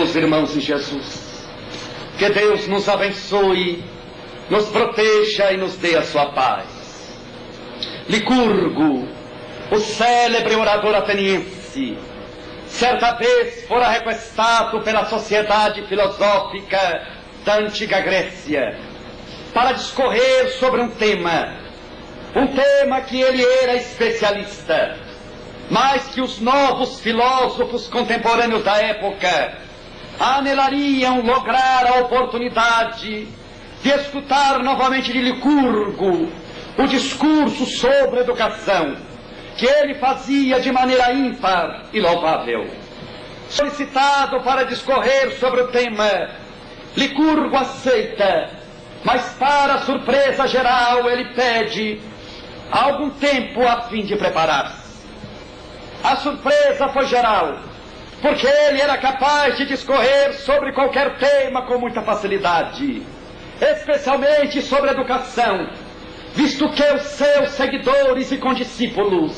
meus irmãos em Jesus. Que Deus nos abençoe, nos proteja e nos dê a sua paz. Licurgo, o célebre orador ateniense, certa vez fora requestado pela sociedade filosófica da antiga Grécia para discorrer sobre um tema que ele era especialista, mas que os novos filósofos contemporâneos da época anelariam lograr a oportunidade de escutar novamente de Licurgo o discurso sobre educação que ele fazia de maneira ímpar e louvável. Solicitado para discorrer sobre o tema, Licurgo aceita, mas para surpresa geral ele pede algum tempo a fim de preparar-se. A surpresa foi geral, porque ele era capaz de discorrer sobre qualquer tema com muita facilidade, especialmente sobre educação, visto que os seus seguidores e condiscípulos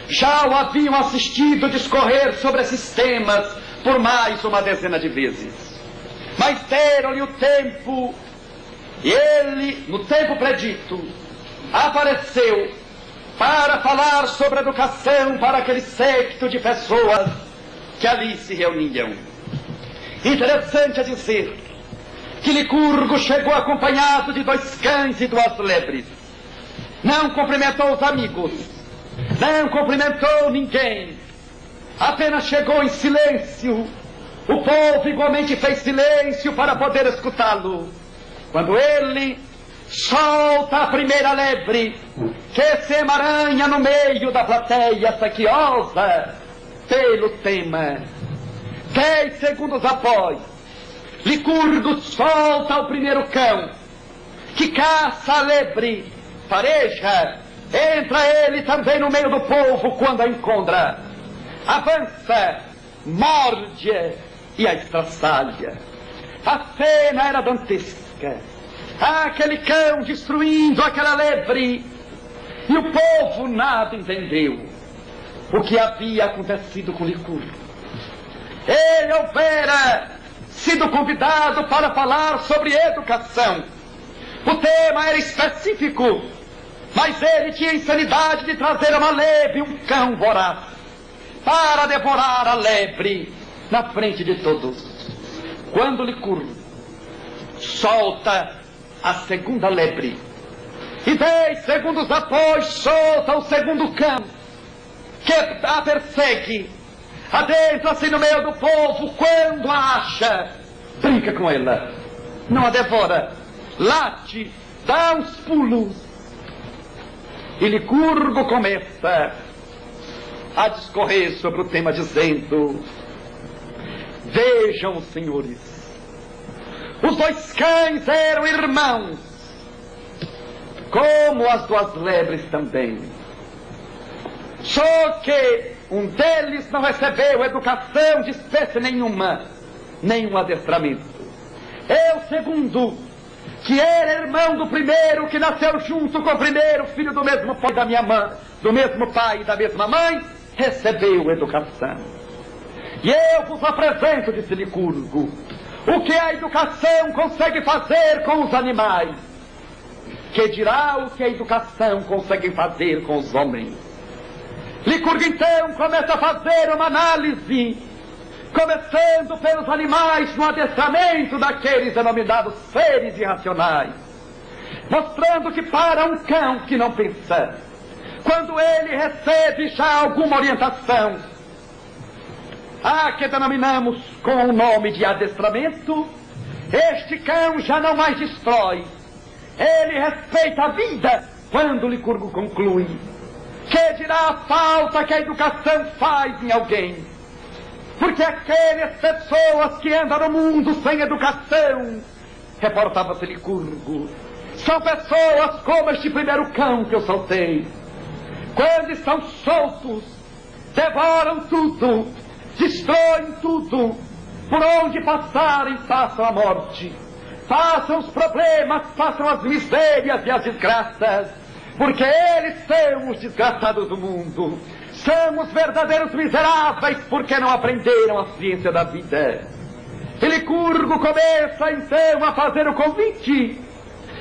já o haviam assistido discorrer sobre esses temas por mais uma dezena de vezes. Mas deram-lhe o tempo, e ele, no tempo predito, apareceu para falar sobre educação para aquele séquito de pessoas que ali se reuniam. Interessante é dizer que Licurgo chegou acompanhado de 2 cães e 2 lebres. Não cumprimentou os amigos, não cumprimentou ninguém, apenas chegou em silêncio. O povo igualmente fez silêncio para poder escutá-lo. Quando ele solta a primeira lebre, que se emaranha no meio da plateia saquiosa pelo tema. 10 segundos após, Licurgo solta o primeiro cão, que caça a lebre, pareja, entra ele também no meio do povo quando a encontra, avança, morde e a estraçalha. A cena era dantesca, aquele cão destruindo aquela lebre, e o povo nada entendeu o que havia acontecido com Licurgo. Ele houvera sido convidado para falar sobre educação. O tema era específico, mas ele tinha a insanidade de trazer uma lebre, um cão voraz, para devorar a lebre na frente de todos. Quando Licurgo solta a segunda lebre, e 10 segundos após solta o segundo cão, que a persegue, adentra-se no meio do povo, quando a acha, brinca com ela, não a devora, late, dá uns pulos, e Licurgo começa a discorrer sobre o tema dizendo: vejam, senhores, os 2 cães eram irmãos, como as 2 lebres também, só que um deles não recebeu educação de espécie nenhuma, nenhum adestramento. E o segundo, que era irmão do primeiro, que nasceu junto com o primeiro, filho do mesmo pai da minha mãe, do mesmo pai e da mesma mãe, recebeu educação. E eu vos apresento, disse Licurgo, o que a educação consegue fazer com os animais, que dirá o que a educação consegue fazer com os homens. Licurgo então começa a fazer uma análise, começando pelos animais no adestramento daqueles denominados seres irracionais, mostrando que para um cão que não pensa, quando ele recebe já alguma orientação, a que denominamos com o nome de adestramento, este cão já não mais destrói, ele respeita a vida. Quando Licurgo conclui, que dirá a falta que a educação faz em alguém, porque aquelas pessoas que andam no mundo sem educação, reportava-se Licurgo, são pessoas como este primeiro cão que eu soltei. Quando estão soltos, devoram tudo, destroem tudo, por onde passarem passam a morte, passam os problemas, passam as misérias e as desgraças, porque eles são os desgraçados do mundo, são os verdadeiros miseráveis, porque não aprenderam a ciência da vida. E Licurgo começa então a fazer o convite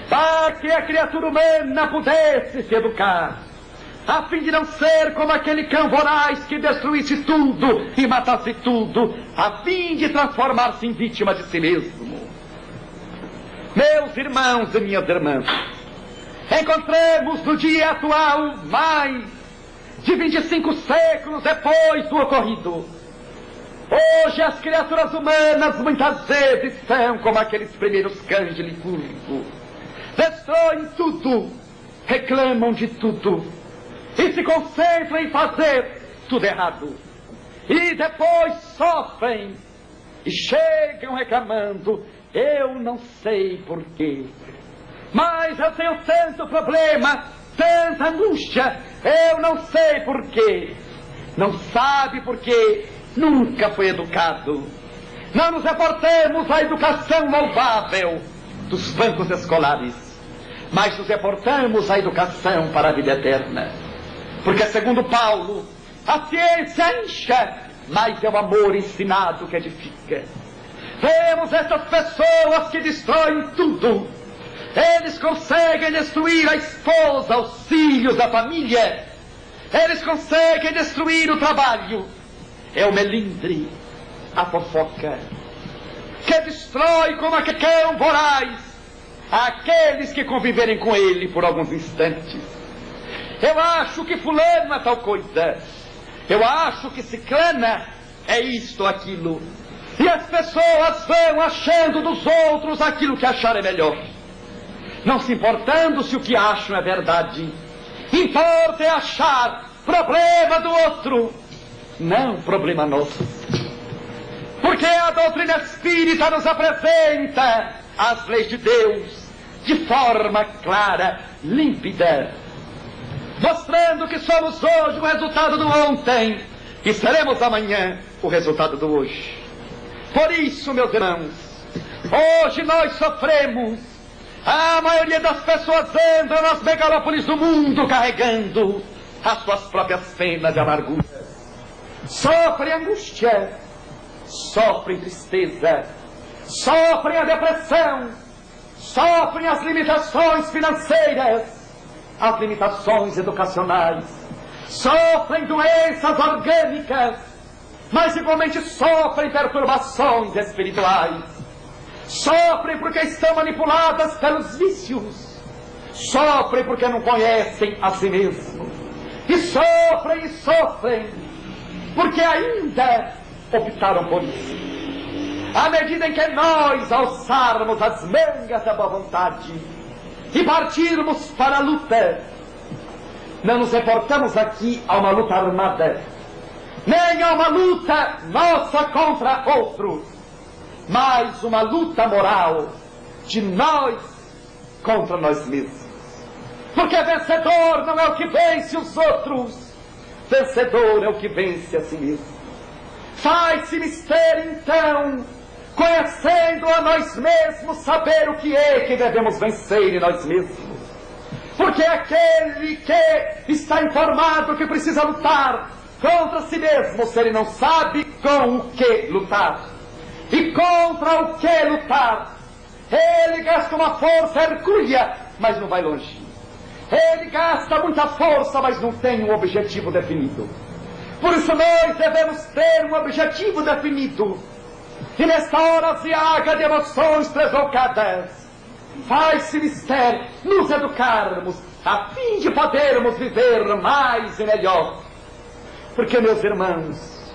para que a criatura humana pudesse se educar, a fim de não ser como aquele cão voraz que destruísse tudo e matasse tudo, a fim de transformar-se em vítima de si mesmo. Meus irmãos e minhas irmãs, encontramos no dia atual mais de 25 séculos depois do ocorrido. Hoje as criaturas humanas muitas vezes são como aqueles primeiros cães de Licurgo. Destroem tudo, reclamam de tudo e se concentram em fazer tudo errado. E depois sofrem e chegam reclamando: eu não sei porquê, mas eu tenho tanto problema, tanta angústia, eu não sei porquê. Não sabe porquê, nunca foi educado. Não nos reportamos à educação louvável dos bancos escolares, mas nos reportamos à educação para a vida eterna. Porque, segundo Paulo, a ciência incha, mas é o amor ensinado que edifica. Vemos essas pessoas que destroem tudo. Eles conseguem destruir a esposa, os filhos, a família. Eles conseguem destruir o trabalho. É o melindre, a fofoca, que destrói como aquele cão voraz aqueles que conviverem com ele por alguns instantes. Eu acho que fulano é tal coisa, eu acho que ciclana é isto ou aquilo, e as pessoas vão achando dos outros aquilo que acharem melhor, não se importando se o que acham é verdade. Importa é achar problema do outro, não problema nosso. Porque a doutrina espírita nos apresenta as leis de Deus de forma clara, límpida, mostrando que somos hoje o resultado do ontem e seremos amanhã o resultado do hoje. Por isso, meus irmãos, hoje nós sofremos. A maioria das pessoas andam nas megalópolis do mundo carregando as suas próprias penas e amarguras. Sofrem angústia, sofrem tristeza, sofrem a depressão, sofrem as limitações financeiras, as limitações educacionais, sofrem doenças orgânicas, mas igualmente sofrem perturbações espirituais. Sofrem porque estão manipuladas pelos vícios, sofrem porque não conhecem a si mesmos, e sofrem porque ainda optaram por isso. À medida em que nós alçarmos as mangas da boa vontade e partirmos para a luta, não nos reportamos aqui a uma luta armada, nem a uma luta nossa contra outros, mas uma luta moral de nós contra nós mesmos. Porque vencedor não é o que vence os outros, vencedor é o que vence a si mesmo. Faz-se mistério então, conhecendo a nós mesmos, saber o que é que devemos vencer em nós mesmos. Porque aquele que está informado que precisa lutar contra si mesmo, se ele não sabe com o que lutar e contra o que lutar, ele gasta uma força hercúlea, mas não vai longe. Ele gasta muita força, mas não tem um objetivo definido. Por isso nós devemos ter um objetivo definido. E nesta hora aziaga de emoções deslocadas, faz-se mistério nos educarmos, a fim de podermos viver mais e melhor. Porque, meus irmãos,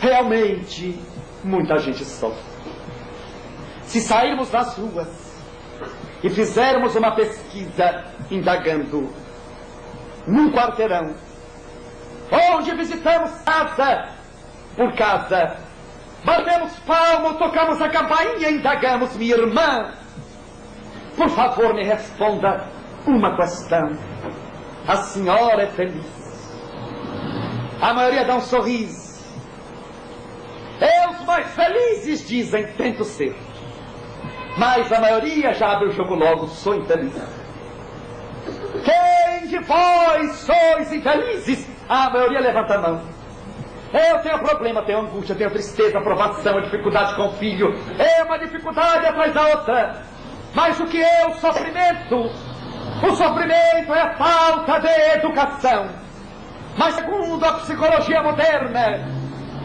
realmente muita gente sofre. Se sairmos nas ruas e fizermos uma pesquisa indagando num quarteirão, onde visitamos casa por casa, batemos palmas, tocamos a campainha e indagamos: minha irmã, por favor me responda uma questão. A senhora é feliz? A maioria dá um sorriso. Os mais felizes dizem: tento ser. Mas a maioria já abre o jogo logo: sou infeliz. Quem de vós sois infelizes? A maioria levanta a mão. Eu tenho problema, tenho angústia, tenho tristeza, provação, dificuldade com o filho. É uma dificuldade atrás da outra. Mas o que é o sofrimento? O sofrimento é falta de educação. Mas segundo a psicologia moderna,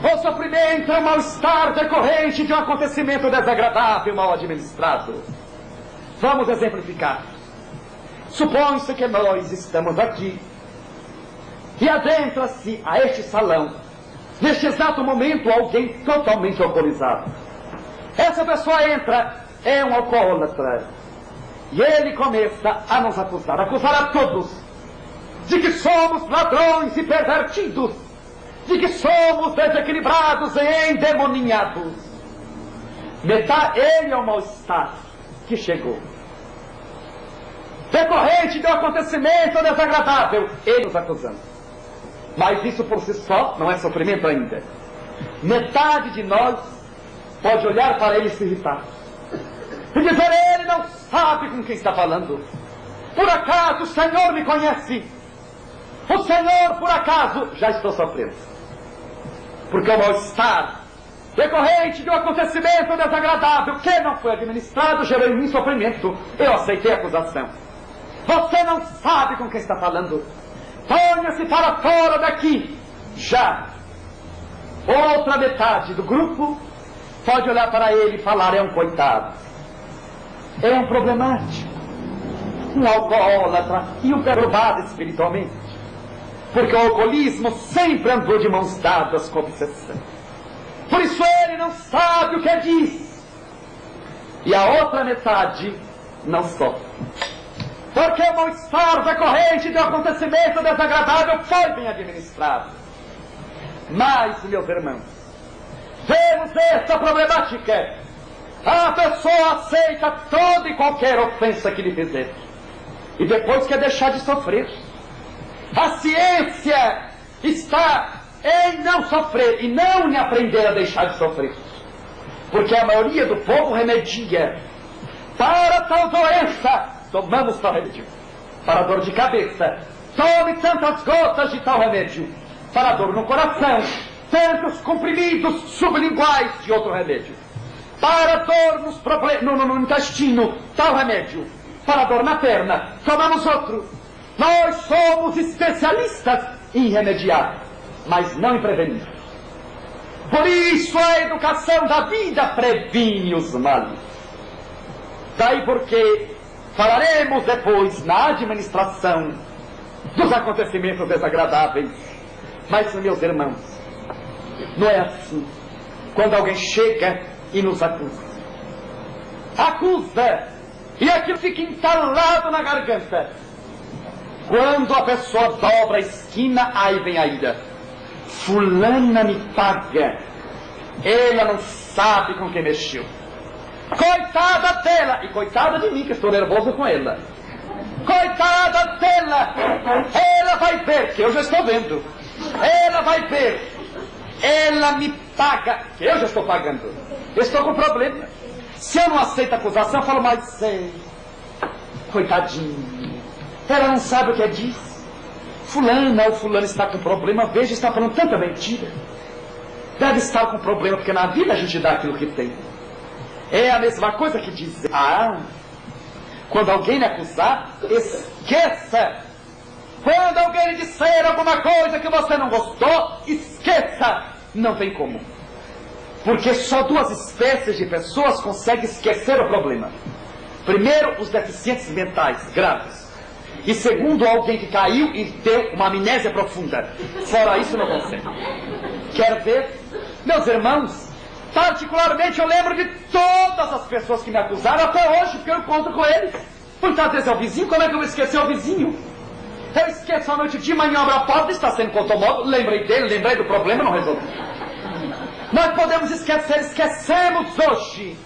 o sofrimento é um mal-estar decorrente de um acontecimento desagradável mal administrado. Vamos exemplificar. Supõe-se que nós estamos aqui e adentra-se a este salão, neste exato momento, alguém totalmente alcoolizado. Essa pessoa entra, é um alcoólatra, e ele começa a nos acusar a todos, de que somos ladrões e pervertidos, de que somos desequilibrados e endemoninhados. Ele é o mal-estar que chegou, decorrente de um acontecimento desagradável, ele nos acusando. Mas isso por si só não é sofrimento ainda. Metade de nós pode olhar para ele e se irritar e dizer: ele não sabe com quem está falando. Por acaso o Senhor me conhece? O Senhor, por acaso, já estou sofrendo. Porque o mal-estar decorrente de um acontecimento desagradável que não foi administrado gerou em mim sofrimento. Eu aceitei a acusação. Você não sabe com quem está falando. Ponha-se para fora daqui. Já outra metade do grupo pode olhar para ele e falar: é um coitado, é um problemático, um alcoólatra e um perturbado espiritualmente, porque o alcoolismo sempre andou de mãos dadas com obsessão. Por isso ele não sabe o que diz. E a outra metade não sofre, porque o mal-estar decorrente de um acontecimento desagradável foi bem administrado. Mas, meus irmãos, temos esta problemática. A pessoa aceita toda e qualquer ofensa que lhe fizer, e depois quer deixar de sofrer. A ciência está em não sofrer e não em aprender a deixar de sofrer, porque a maioria do povo remedia. Para tal doença, tomamos tal remédio. Para dor de cabeça, tome tantas gotas de tal remédio. Para dor no coração, tantos comprimidos sublinguais de outro remédio. Para dor no intestino, tal remédio. Para dor na perna, tomamos outro. Nós somos especialistas em remediar, mas não em prevenir. Por isso a educação da vida previne os males. Daí porque falaremos depois na administração dos acontecimentos desagradáveis. Mas, meus irmãos, não é assim. Quando alguém chega e nos acusa, e aquilo fica entalado na garganta. Quando a pessoa dobra a esquina, aí vem a ira. Fulana me paga, ela não sabe com quem mexeu. Coitada dela, e coitada de mim que estou nervoso com ela. Coitada dela, ela vai ver, que eu já estou vendo. Ela vai ver, ela me paga, que eu já estou pagando. Eu estou com problema. Se eu não aceito a acusação, eu falo: mas coitadinha, ela não sabe o que diz. Fulana ou fulano está com problema, veja, está falando tanta mentira. Deve estar com problema, porque na vida a gente dá aquilo que tem. É a mesma coisa que dizer: quando alguém lhe acusar, esqueça. Quando alguém lhe disser alguma coisa que você não gostou, esqueça. Não tem como. Porque só duas espécies de pessoas conseguem esquecer o problema. Primeiro, os deficientes mentais graves. E segundo, alguém que caiu e deu uma amnésia profunda. Fora isso, não consegue. Quer ver? Meus irmãos, particularmente eu lembro de todas as pessoas que me acusaram até hoje, porque eu encontro com eles. Muitas vezes é o vizinho. Como é que eu vou esquecer o vizinho? Eu esqueço a noite de manhã, obra pobre, está sendo com o automóvel, lembrei dele, lembrei do problema, não resolvi. Nós podemos esquecer, esquecemos hoje.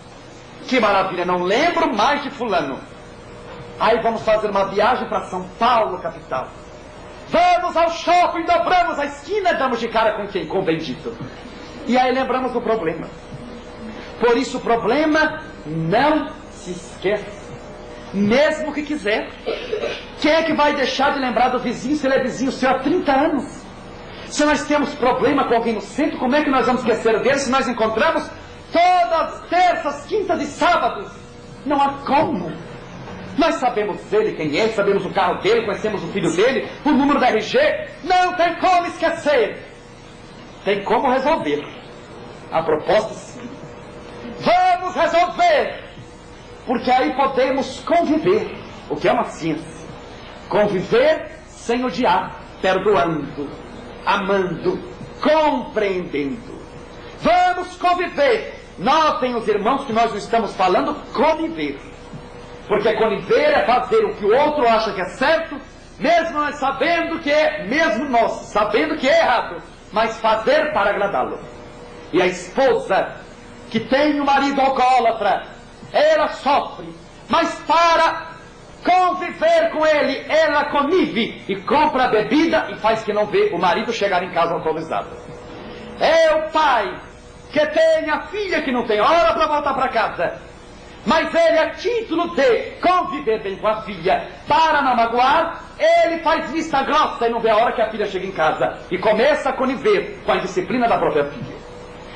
Que maravilha, não lembro mais de fulano. Aí vamos fazer uma viagem para São Paulo, capital. Vamos ao shopping, dobramos a esquina e damos de cara com quem? Com o bendito. E aí lembramos do problema. Por isso o problema não se esquece, mesmo que quiser. Quem é que vai deixar de lembrar do vizinho se ele é vizinho seu há 30 anos? Se nós temos problema com alguém no centro, como é que nós vamos esquecer dele se nós encontramos todas terças, quintas e sábados? Não há como. Nós sabemos ele, quem é, sabemos o carro dele, conhecemos o filho dele, o número da RG. Não tem como esquecer. Tem como resolver. A proposta, sim. Vamos resolver. Porque aí podemos conviver, o que é uma ciência. Conviver sem odiar, perdoando, amando, compreendendo. Vamos conviver. Notem os irmãos que nós não estamos falando conviver. Porque conviver é fazer o que o outro acha que é certo, mesmo nós sabendo que é, mesmo nós sabendo que é errado, mas fazer para agradá-lo. E a esposa que tem o marido alcoólatra, ela sofre, mas para conviver com ele, ela convive e compra a bebida e faz que não vê o marido chegar em casa alcoolizado. É o pai que tem a filha que não tem hora para voltar para casa, mas ele, a título de conviver bem com a filha, para não magoar, ele faz vista grossa e não vê a hora que a filha chega em casa e começa a conviver com a indisciplina da própria filha.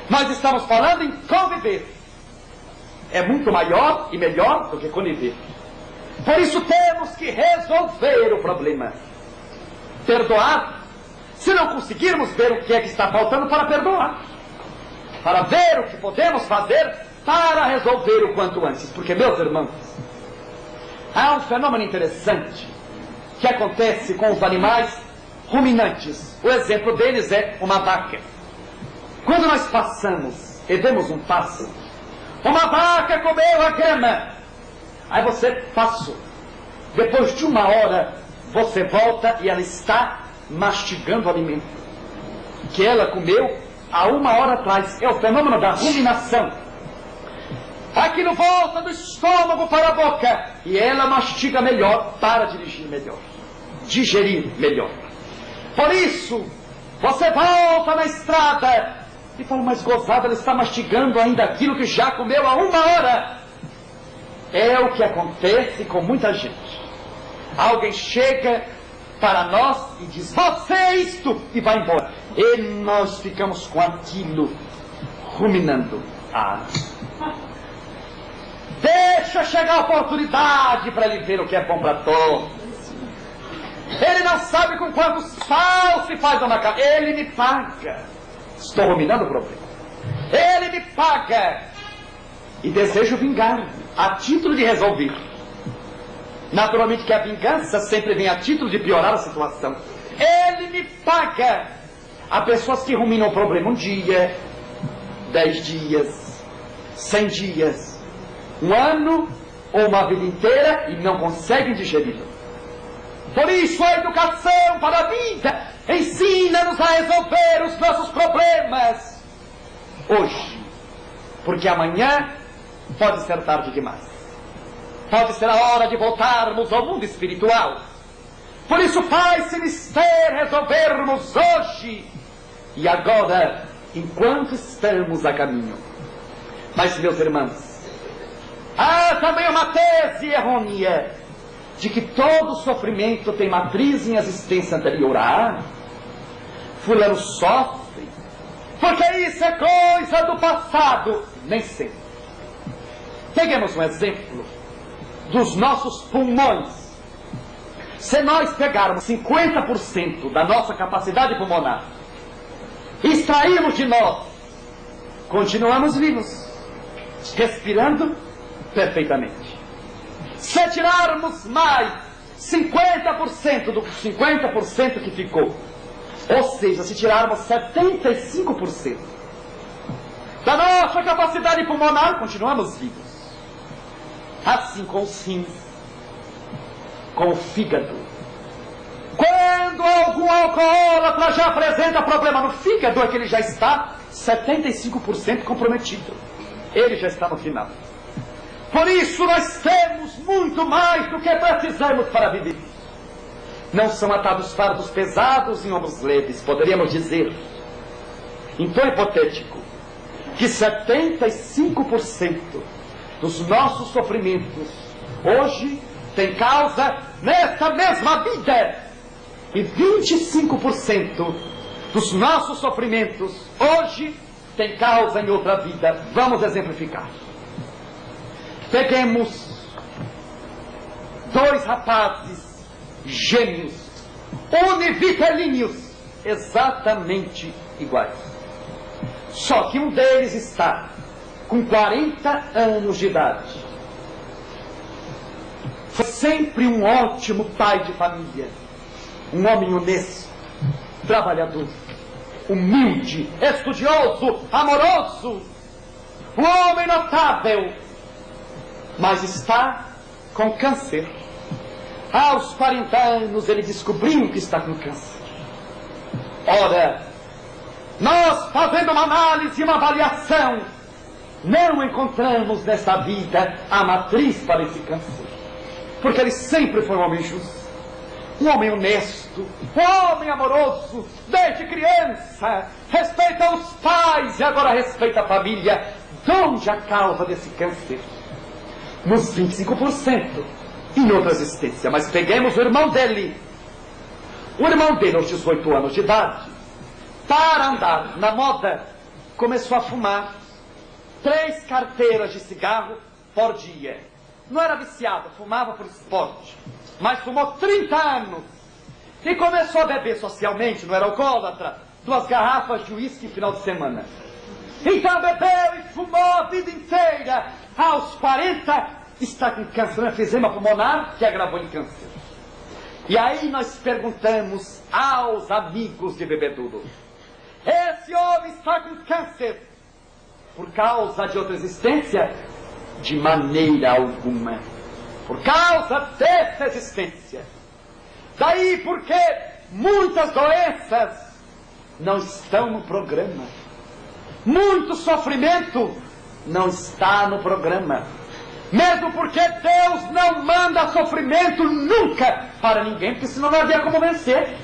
Nós estamos falando em conviver. É muito maior e melhor do que conviver. Por isso temos que resolver o problema. Perdoar, se não conseguirmos ver o que é que está faltando para perdoar. Para ver o que podemos fazer para resolver o quanto antes. Porque, meus irmãos, há um fenômeno interessante que acontece com os animais ruminantes. O exemplo deles é uma vaca. Quando nós passamos e vemos um passo, uma vaca comeu a grama, aí você passou. Depois de uma hora, você volta e ela está mastigando o alimento que ela comeu há uma hora atrás. É o fenômeno da ruminação. Aquilo volta do estômago para a boca e ela mastiga melhor para dirigir melhor, digerir melhor. Por isso, você volta na estrada e fala, mas gozada, ela está mastigando ainda aquilo que já comeu há uma hora. É o que acontece com muita gente. Alguém chega para nós e diz, você é isto, e vai embora. E nós ficamos com aquilo, ruminando. Deixa chegar a oportunidade para ele ver o que é bom para todos. Ele não sabe com quantos sal se faz uma casa. Ele me paga. Estou ruminando o problema. Ele me paga. E desejo vingar a título de resolver. Naturalmente que a vingança sempre vem a título de piorar a situação. Ele me paga. Há pessoas que ruminam o problema um dia, 10 dias, 100 dias, um ano ou uma vida inteira e não conseguem digeri-lo. Por isso a educação para a vida ensina-nos a resolver os nossos problemas hoje, porque amanhã pode ser tarde demais. Pode ser a hora de voltarmos ao mundo espiritual. Por isso faz-se mister resolvermos hoje e agora, enquanto estamos a caminho. Mas, meus irmãos, há também uma tese errônea de que todo sofrimento tem matriz em existência anterior. Fulano sofre porque isso é coisa do passado. Nem sempre. Peguemos um exemplo dos nossos pulmões. Se nós pegarmos 50% da nossa capacidade pulmonar, extrairmos de nós, continuamos vivos, respirando perfeitamente. Se tirarmos mais 50% do 50% que ficou, ou seja, se tirarmos 75% da nossa capacidade pulmonar, continuamos vivos. Assim com os rins, com o fígado. Quando algum alcoólatra já apresenta problema no fígado, é que ele já está 75% comprometido. Ele já está no final. Por isso nós temos muito mais do que precisamos para viver. Não são atados fardos pesados em ombros leves, poderíamos dizer, em tom hipotético, que 75% dos nossos sofrimentos hoje tem causa nesta mesma vida, e 25% dos nossos sofrimentos, hoje tem causa em outra vida. Vamos exemplificar. Peguemos dois rapazes gêmeos, univitelíneos, exatamente iguais. Só que um deles está com 40 anos de idade. Foi sempre um ótimo pai de família, um homem honesto, trabalhador, humilde, estudioso, amoroso, um homem notável, mas está com câncer. Aos 40 anos ele descobriu que está com câncer. Ora, nós fazendo uma análise e uma avaliação, não encontramos nesta vida a matriz para esse câncer, porque ele sempre foi um homem justo, um homem honesto, um homem amoroso, desde criança, respeita os pais e agora respeita a família. De onde a causa desse câncer? Nos 25%, em outra existência. Mas peguemos o irmão dele. O irmão dele, aos 18 anos de idade, para andar na moda, começou a fumar 3 carteiras de cigarro por dia. Não era viciado, fumava por esporte, mas fumou 30 anos. E começou a beber socialmente, não era alcoólatra, 2 garrafas de uísque no final de semana. Então bebeu e fumou a vida inteira. Aos 40 está com câncer, enfisema pulmonar, que agravou em câncer. E aí nós perguntamos aos amigos de bebedouro: esse homem está com câncer por causa de outra existência? De maneira alguma. Por causa dessa existência. Daí porque muitas doenças não estão no programa. Muito sofrimento não está no programa. Mesmo porque Deus não manda sofrimento nunca para ninguém, porque senão não havia como vencer.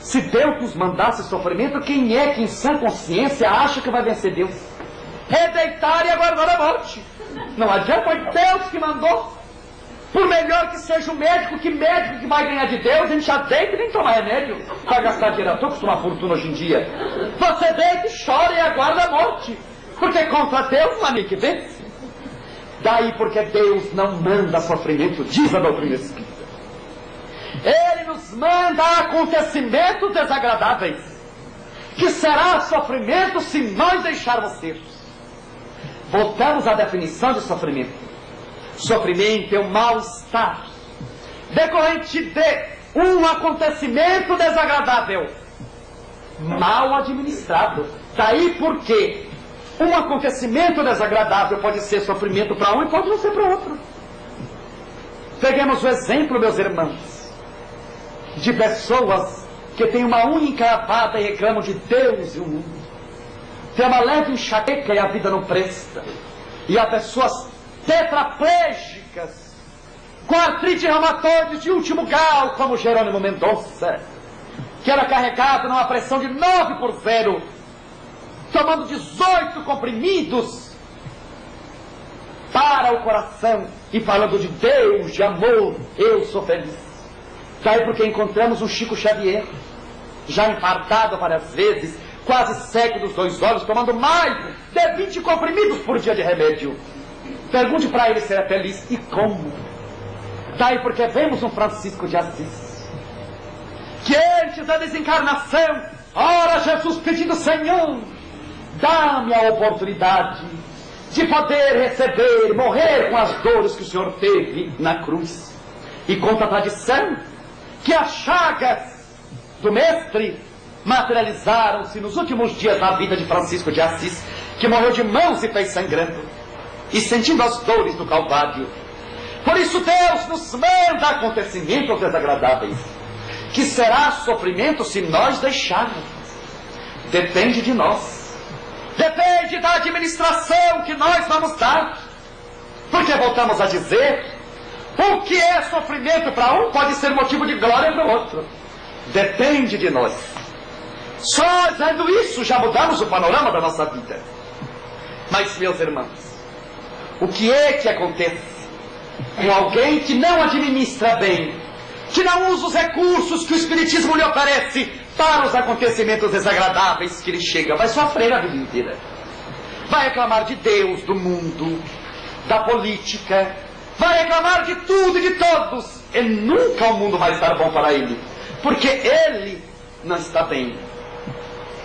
Se Deus nos mandasse sofrimento, quem é que em sã consciência acha que vai vencer Deus? É deitar e aguardar a morte. Não adianta, foi Deus que mandou. Por melhor que seja o médico que vai ganhar de Deus, a gente já deita e nem toma remédio para gastar dinheiro à toa, custa uma fortuna hoje em dia. Você deita e chora e aguarda a morte, porque contra Deus não há nem que vence. Daí porque Deus não manda sofrimento, diz a doutrina espírita. Ele nos manda acontecimentos desagradáveis, que será sofrimento se nós deixarmos ser. Voltamos à definição de sofrimento. Sofrimento é um mal-estar decorrente de um acontecimento desagradável, mal administrado. Daí porque um acontecimento desagradável pode ser sofrimento para um e pode não ser para outro. Peguemos o exemplo, meus irmãos, de pessoas que têm uma unha encravada e reclamam de Deus e o mundo. Tem uma leve enxaqueca e a vida não presta. E há pessoas tetraplégicas, com artrite reumatoide de último grau, como Jerônimo Mendonça, que era carregado numa pressão de 9/0, tomando 18 comprimidos para o coração e falando de Deus, de amor, eu sou feliz. Daí porque encontramos um Chico Xavier, já enfardado várias vezes, quase cego dos 2 olhos, tomando mais de 20 comprimidos por dia de remédio. Pergunte para ele se é feliz e como. Daí porque vemos um Francisco de Assis, que antes da desencarnação, ora Jesus pedindo: Senhor, dá-me a oportunidade de poder receber, morrer com as dores que o Senhor teve na cruz. E conta a tradição que as chagas do mestre materializaram-se nos últimos dias da vida de Francisco de Assis, que morreu de mãos e pés sangrando e sentindo as dores do Calvário. Por isso Deus nos manda acontecimentos desagradáveis, que será sofrimento se nós deixarmos. Depende de nós, depende da administração que nós vamos dar. Porque voltamos a dizer, o que é sofrimento para um pode ser motivo de glória para o outro. Depende de nós. Só dizendo isso já mudamos o panorama da nossa vida. Mas, meus irmãos, o que é que acontece com alguém que não administra bem, que não usa os recursos que o Espiritismo lhe oferece para os acontecimentos desagradáveis que lhe chegam. Vai sofrer a vida inteira. Vai reclamar de Deus, do mundo, da política. Vai reclamar de tudo e de todos. E nunca o mundo vai estar bom para ele. Porque ele não está bem.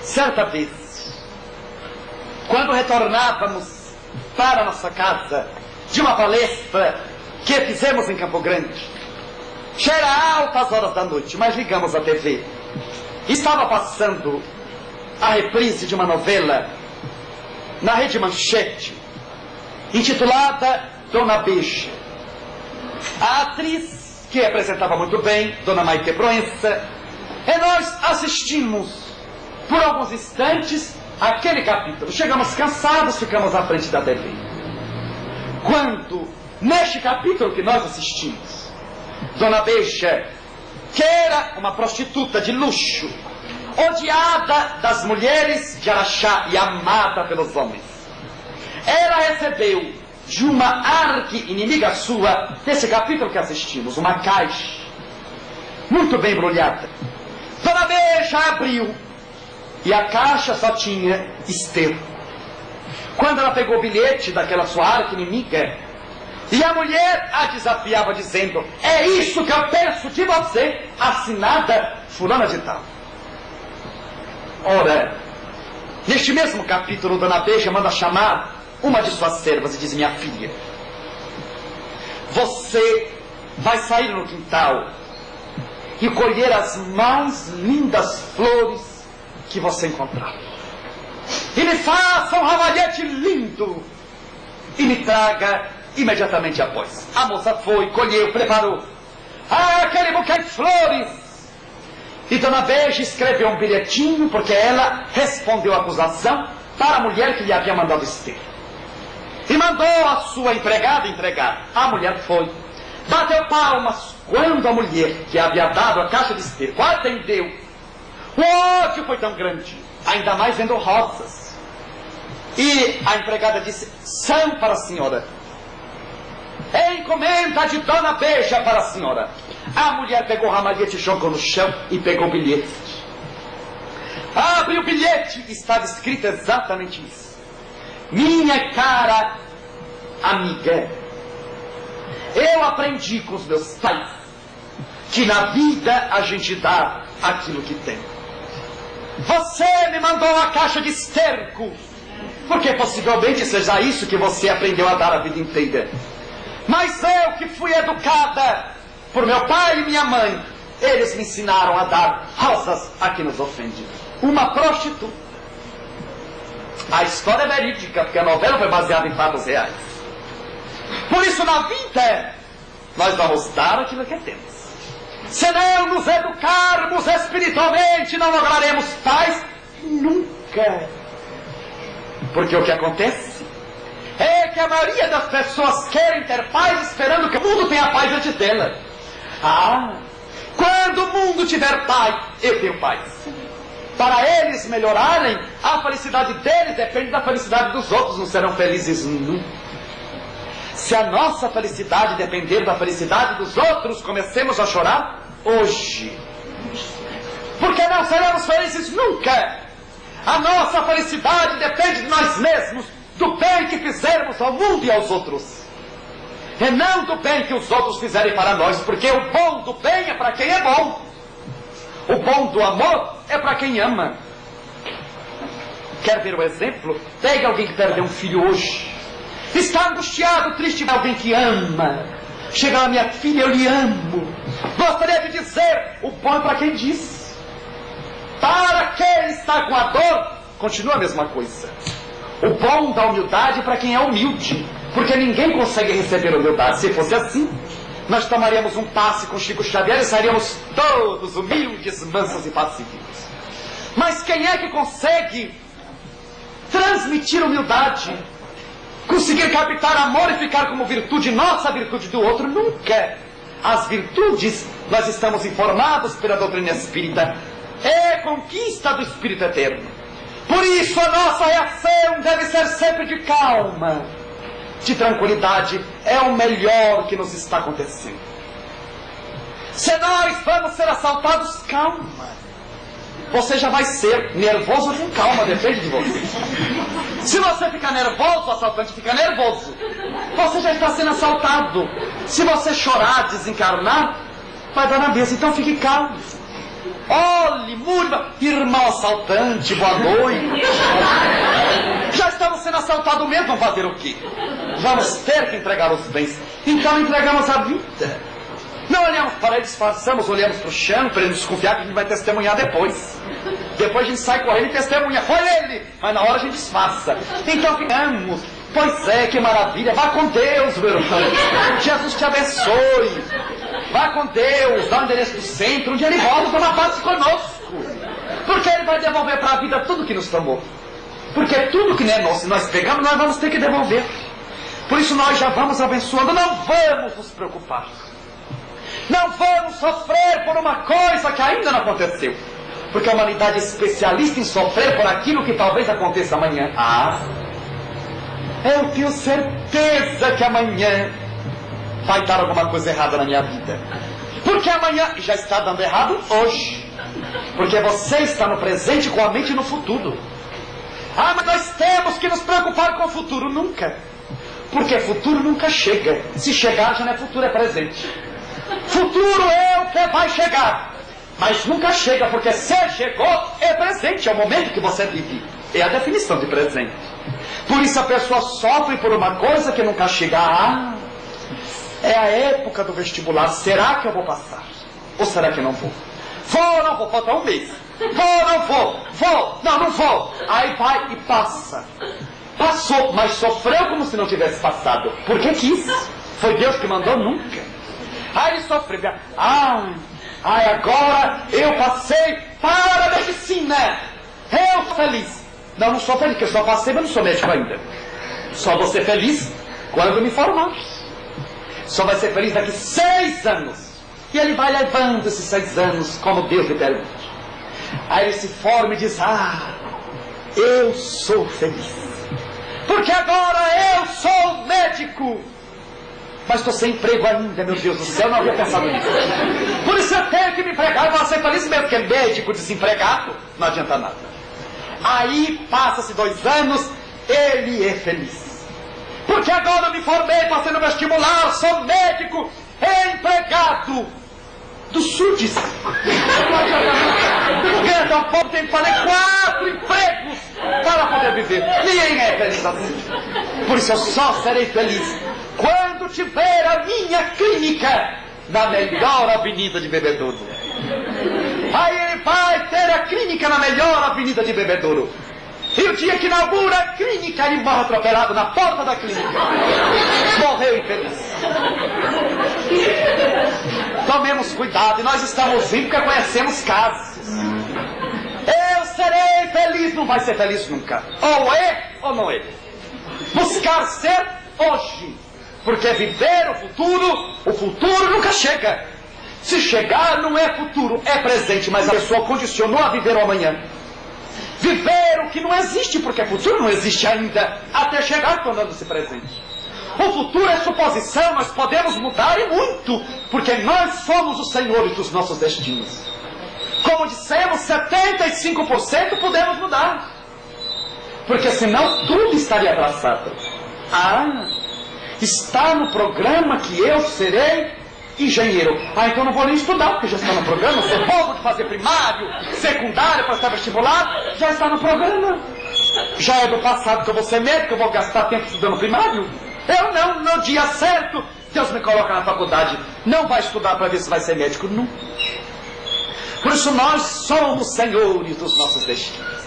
Certa vez, quando retornávamos para a nossa casa de uma palestra que fizemos em Campo Grande, já era altas horas da noite, mas ligamos a TV. Estava passando a reprise de uma novela na Rede Manchete, intitulada Dona Beija. A atriz, que representava muito bem, Dona Maite Proença, e nós assistimos por alguns instantes aquele capítulo. Chegamos cansados, ficamos à frente da TV. Quando, neste capítulo que nós assistimos, Dona Beija, que era uma prostituta de luxo, odiada das mulheres de Araxá e amada pelos homens, ela recebeu de uma arqui-inimiga sua, desse capítulo que assistimos, uma caixa muito bem embrulhada. Dona Beija abriu e a caixa só tinha esterco. Quando ela pegou o bilhete daquela sua arqui-inimiga, e a mulher a desafiava dizendo: é isso que eu penso de você, assinada fulana de tal. Ora, neste mesmo capítulo, Dona Beija manda chamar uma de suas servas e diz: minha filha, você vai sair no quintal e colher as mais lindas flores que você encontrar. E me faça um ramalhete lindo e me traga imediatamente após. A moça foi, colheu, preparou aquele buquê de flores. E Dona Beija escreveu um bilhetinho, porque ela respondeu a acusação para a mulher que lhe havia mandado esterco. E mandou a sua empregada entregar. A mulher foi, bateu palmas. Quando a mulher que havia dado a caixa de esterco atendeu, o ódio foi tão grande, ainda mais vendo rosas. E a empregada disse: são para a senhora. Encomenda de Dona Beija para a senhora. A mulher pegou o ramalhete, jogou no chão e pegou o bilhete. Abre o bilhete, estava escrito exatamente isso: minha cara amiga, eu aprendi com os meus pais que na vida a gente dá aquilo que tem. Você me mandou uma caixa de esterco, porque possivelmente seja isso que você aprendeu a dar a vida inteira. Mas eu, que fui educada por meu pai e minha mãe, eles me ensinaram a dar rosas a quem nos ofende. Uma prostituta. A história é verídica, porque a novela foi baseada em fatos reais. Por isso, na vida, nós vamos dar aquilo que temos. Se não nos educarmos espiritualmente, não lograremos paz nunca. Porque o que acontece é que a maioria das pessoas querem ter paz esperando que o mundo tenha paz antes dela. Quando o mundo tiver paz, eu tenho paz. Para eles melhorarem, a felicidade deles depende da felicidade dos outros, não serão felizes nunca. Se a nossa felicidade depender da felicidade dos outros, comecemos a chorar hoje. Porque não seremos felizes nunca. A nossa felicidade depende de nós mesmos, do bem que fizermos ao mundo e aos outros. E não do bem que os outros fizerem para nós, porque o bom do bem é para quem é bom. O bom do amor é para quem ama. Quer ver o exemplo? Pegue alguém que perdeu um filho hoje. Está angustiado, triste, alguém que ama. Chega lá: minha filha, eu lhe amo. Gostaria de dizer: o bom é para quem diz. Para quem está com a dor, continua a mesma coisa. O bom da humildade é para quem é humilde, porque ninguém consegue receber humildade. Se fosse assim, nós tomaríamos um passe com Chico Xavier e sairíamos todos humildes, mansos e pacíficos. Mas quem é que consegue transmitir humildade, conseguir captar amor e ficar como virtude nossa, a virtude do outro? Nunca. As virtudes, nós estamos informados pela doutrina espírita, é conquista do Espírito Eterno. Por isso a nossa reação deve ser sempre de calma, de tranquilidade. É o melhor que nos está acontecendo. Se nós vamos ser assaltados, calma. você já vai ser nervoso com calma, depende de você. Se você ficar nervoso, o assaltante fica nervoso. Você já está sendo assaltado. Se você chorar, desencarnar, vai dar na mesa, então fique calmo. Olhe, murva, irmão assaltante, boa noite. Já estamos sendo assaltados mesmo, vamos fazer o quê? Vamos ter que entregar os bens. Então entregamos a vida. Não olhamos para ele, disfarçamos, olhamos para o chão, para ele desconfiar que a gente vai testemunhar depois. Depois a gente sai correndo e testemunha. Foi ele! Mas na hora a gente disfarça. Então ficamos. Pois é, que maravilha. Vá com Deus, meu irmão. Jesus te abençoe. Vá com Deus, dá o endereço do centro, onde ele volta para uma parte conosco. Porque ele vai devolver para a vida tudo que nos tomou. Porque tudo que não é nosso, se nós pegamos, nós vamos ter que devolver. Por isso nós já vamos abençoando, não vamos nos preocupar. Não vamos sofrer por uma coisa que ainda não aconteceu. Porque a humanidade é especialista em sofrer por aquilo que talvez aconteça amanhã. Eu tenho certeza que amanhã vai dar alguma coisa errada na minha vida. Porque amanhã já está dando errado hoje. Porque você está no presente com a mente no futuro. Mas nós temos que nos preocupar com o futuro nunca. Porque futuro nunca chega. Se chegar já não é futuro, é presente. Futuro é o que vai chegar. Mas nunca chega, porque se chegou, é presente, é o momento que você vive. É a definição de presente. Por isso a pessoa sofre por uma coisa que nunca chega. É a época do vestibular. Será que eu vou passar? Ou será que não vou? Vou ou não vou? Falta um mês. Vou ou não vou? Vou. Não, não vou. Aí vai e passa. Passou, mas sofreu como se não tivesse passado. Por que quis? Foi Deus que mandou? Nunca. Aí ele sofreu. Agora eu passei para a medicina. Eu sou feliz. Não, não sou feliz, porque eu só passei, mas não sou médico ainda. Só vou ser feliz quando me formar. Só vai ser feliz daqui 6 anos. E ele vai levando esses 6 anos como Deus lhe permite. Aí ele se forma e diz: eu sou feliz. Porque agora eu sou médico. Mas estou sem emprego ainda, meu Deus do céu, não havia pensado nisso. Por isso eu tenho que me empregar e vou ser feliz mesmo, porque médico desempregado não adianta nada. Aí passa-se 2 anos, ele é feliz. Porque agora eu me formei, passei no vestibular, sou médico, empregado do SUDES. Porque tão pouco tem que fazer 4 empregos para poder viver. Ninguém é feliz assim. Por isso eu só serei feliz quando tiver a minha clínica na melhor avenida de Bebedouro. Aí ele vai ter a clínica na melhor avenida de Bebedouro. E o dia que inaugura a clínica, ele morre atropelado na porta da clínica. Morreu infeliz. Tomemos cuidado, e nós estamos indo porque conhecemos casos. Eu serei feliz, não vai ser feliz nunca. Ou é ou não é. Buscar ser hoje. Porque viver o futuro nunca chega. Se chegar, não é futuro, é presente, mas a pessoa condicionou a viver o amanhã. Viver o que não existe, porque futuro não existe ainda, até chegar tornando-se presente. O futuro é suposição, nós podemos mudar e muito, porque nós somos os senhores dos nossos destinos. Como dissemos, 75% podemos mudar. Porque senão tudo estaria abraçado. Está no programa que eu serei engenheiro. Então não vou nem estudar, porque já está no programa. Sou bobo de fazer primário, secundário, para estar vestibular. Já está no programa. Já é do passado que eu vou ser médico, eu vou gastar tempo estudando primário. Eu não, no dia certo, Deus me coloca na faculdade. Não vai estudar para ver se vai ser médico, não. Por isso nós somos senhores dos nossos destinos.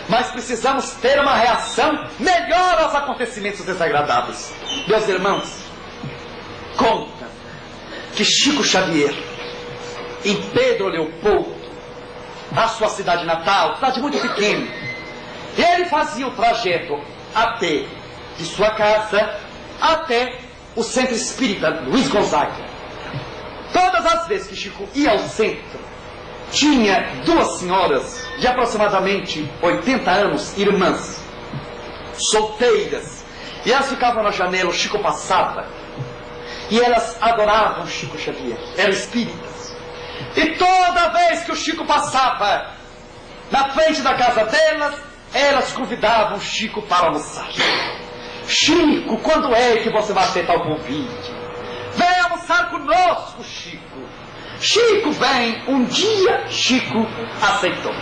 Mas precisamos ter uma reação melhor aos acontecimentos desagradáveis. Meus irmãos, conta que Chico Xavier, em Pedro Leopoldo, a sua cidade natal, cidade muito pequena, ele fazia o trajeto a pé de sua casa até o centro espírita Luiz Gonzaga. Todas as vezes que Chico ia ao centro, tinha 2 senhoras de aproximadamente 80 anos, irmãs, solteiras, e elas ficavam na janela, o Chico passava, e elas adoravam Chico Xavier, eram espíritas. E toda vez que o Chico passava, Na frente da casa delas, elas convidavam o Chico para almoçar. Chico, quando é que você vai aceitar o convite? Vem almoçar conosco, Chico. Chico vem. Um dia, Chico aceitou.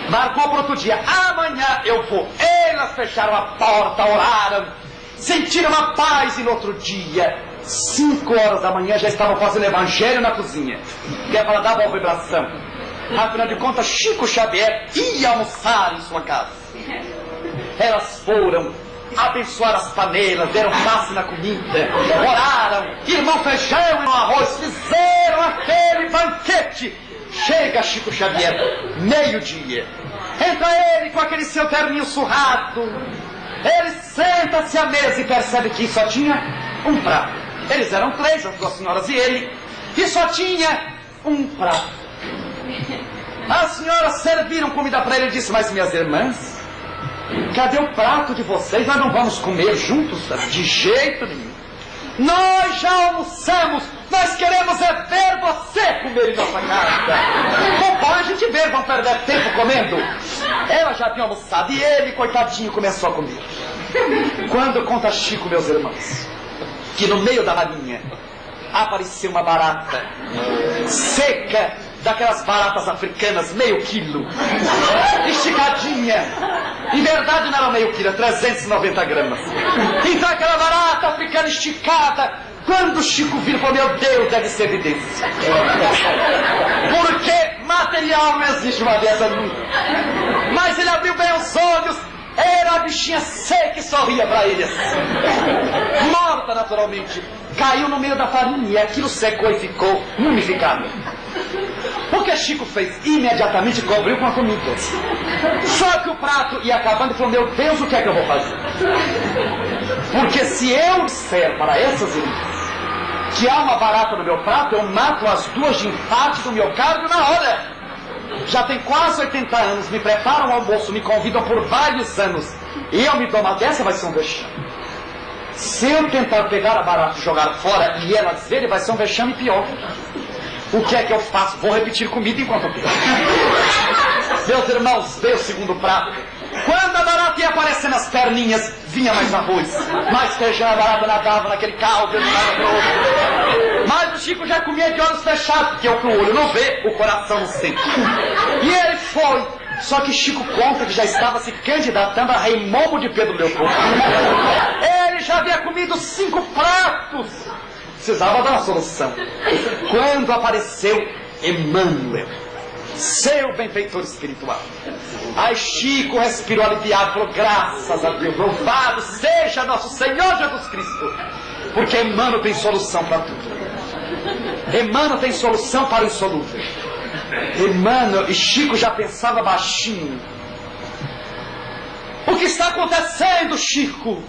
Marcou para outro dia. Amanhã eu vou. Elas fecharam a porta, oraram, sentiram a paz e no outro dia, 5 horas da manhã, já estavam fazendo evangelho na cozinha. Que é para dar boa vibração. Afinal de contas, Chico Xavier ia almoçar em sua casa. Elas foram, abençoaram as panelas, deram passe na comida, oraram, irmão feijão e irmão arroz, fizeram aquele banquete. Chega Chico Xavier, meio-dia. Entra ele com aquele seu terninho surrado. Ele senta-se à mesa e percebe que só tinha um prato. Eles eram 3, as 2 senhoras e ele, e só tinha um prato. As senhoras serviram comida para ele e disse: mas minhas irmãs, cadê o prato de vocês? Nós não vamos comer juntos? De jeito nenhum. Nós já almoçamos. Nós queremos é ver você comer em nossa casa. Não pode a gente ver, vão perder tempo comendo. Ela já tinha almoçado e ele, coitadinho, começou a comer. Quando conta Chico, meus irmãos, que no meio da ralinha apareceu uma barata seca, daquelas baratas africanas, meio quilo, esticadinha. Em verdade não era meio quilo, 390 gramas. Então aquela barata africana esticada, quando o Chico viu, falou: meu Deus, deve ser evidência. Porque material não existe uma dessa nunca. Mas ele abriu bem os olhos, era a bichinha seca e sorria para ele. Morta naturalmente, caiu no meio da farinha e aquilo secou e ficou mumificado. O que Chico fez? Imediatamente cobriu com a comida. Só que o prato ia acabando e falou: meu Deus, o que é que eu vou fazer? Porque se eu disser para essas irmãs que há uma barata no meu prato, eu mato as 2 de infarto do miocárdio na hora. Já tem quase 80 anos, me preparam o almoço, me convidam por vários anos, e eu me dou uma dessa, vai ser um vexame. Se eu tentar pegar a barata e jogar fora e elas verem, vai ser um vexame pior. O que é que eu faço? Vou repetir comida enquanto eu pego. Meus irmãos, veio o segundo prato. Quando a barata ia aparecendo nas perninhas, vinha mais arroz, mais feijão. A barata nadava naquele caldo, ele nadava pro outro. Mas o Chico já comia de olhos fechados, porque o que o olho não vê, o coração não sente. E ele foi. Só que Chico conta que já estava se candidatando a rei Momo de Pedro Leopoldo. Ele já havia comido 5 pratos. Precisava dar uma solução. Quando apareceu Emmanuel, seu benfeitor espiritual, aí Chico respirou aliviado, falou: graças a Deus, louvado seja nosso Senhor Jesus Cristo, porque Emmanuel tem solução para tudo. Emmanuel tem solução para o insolúvel. Emmanuel, e Chico já pensava baixinho: o que está acontecendo, Chico?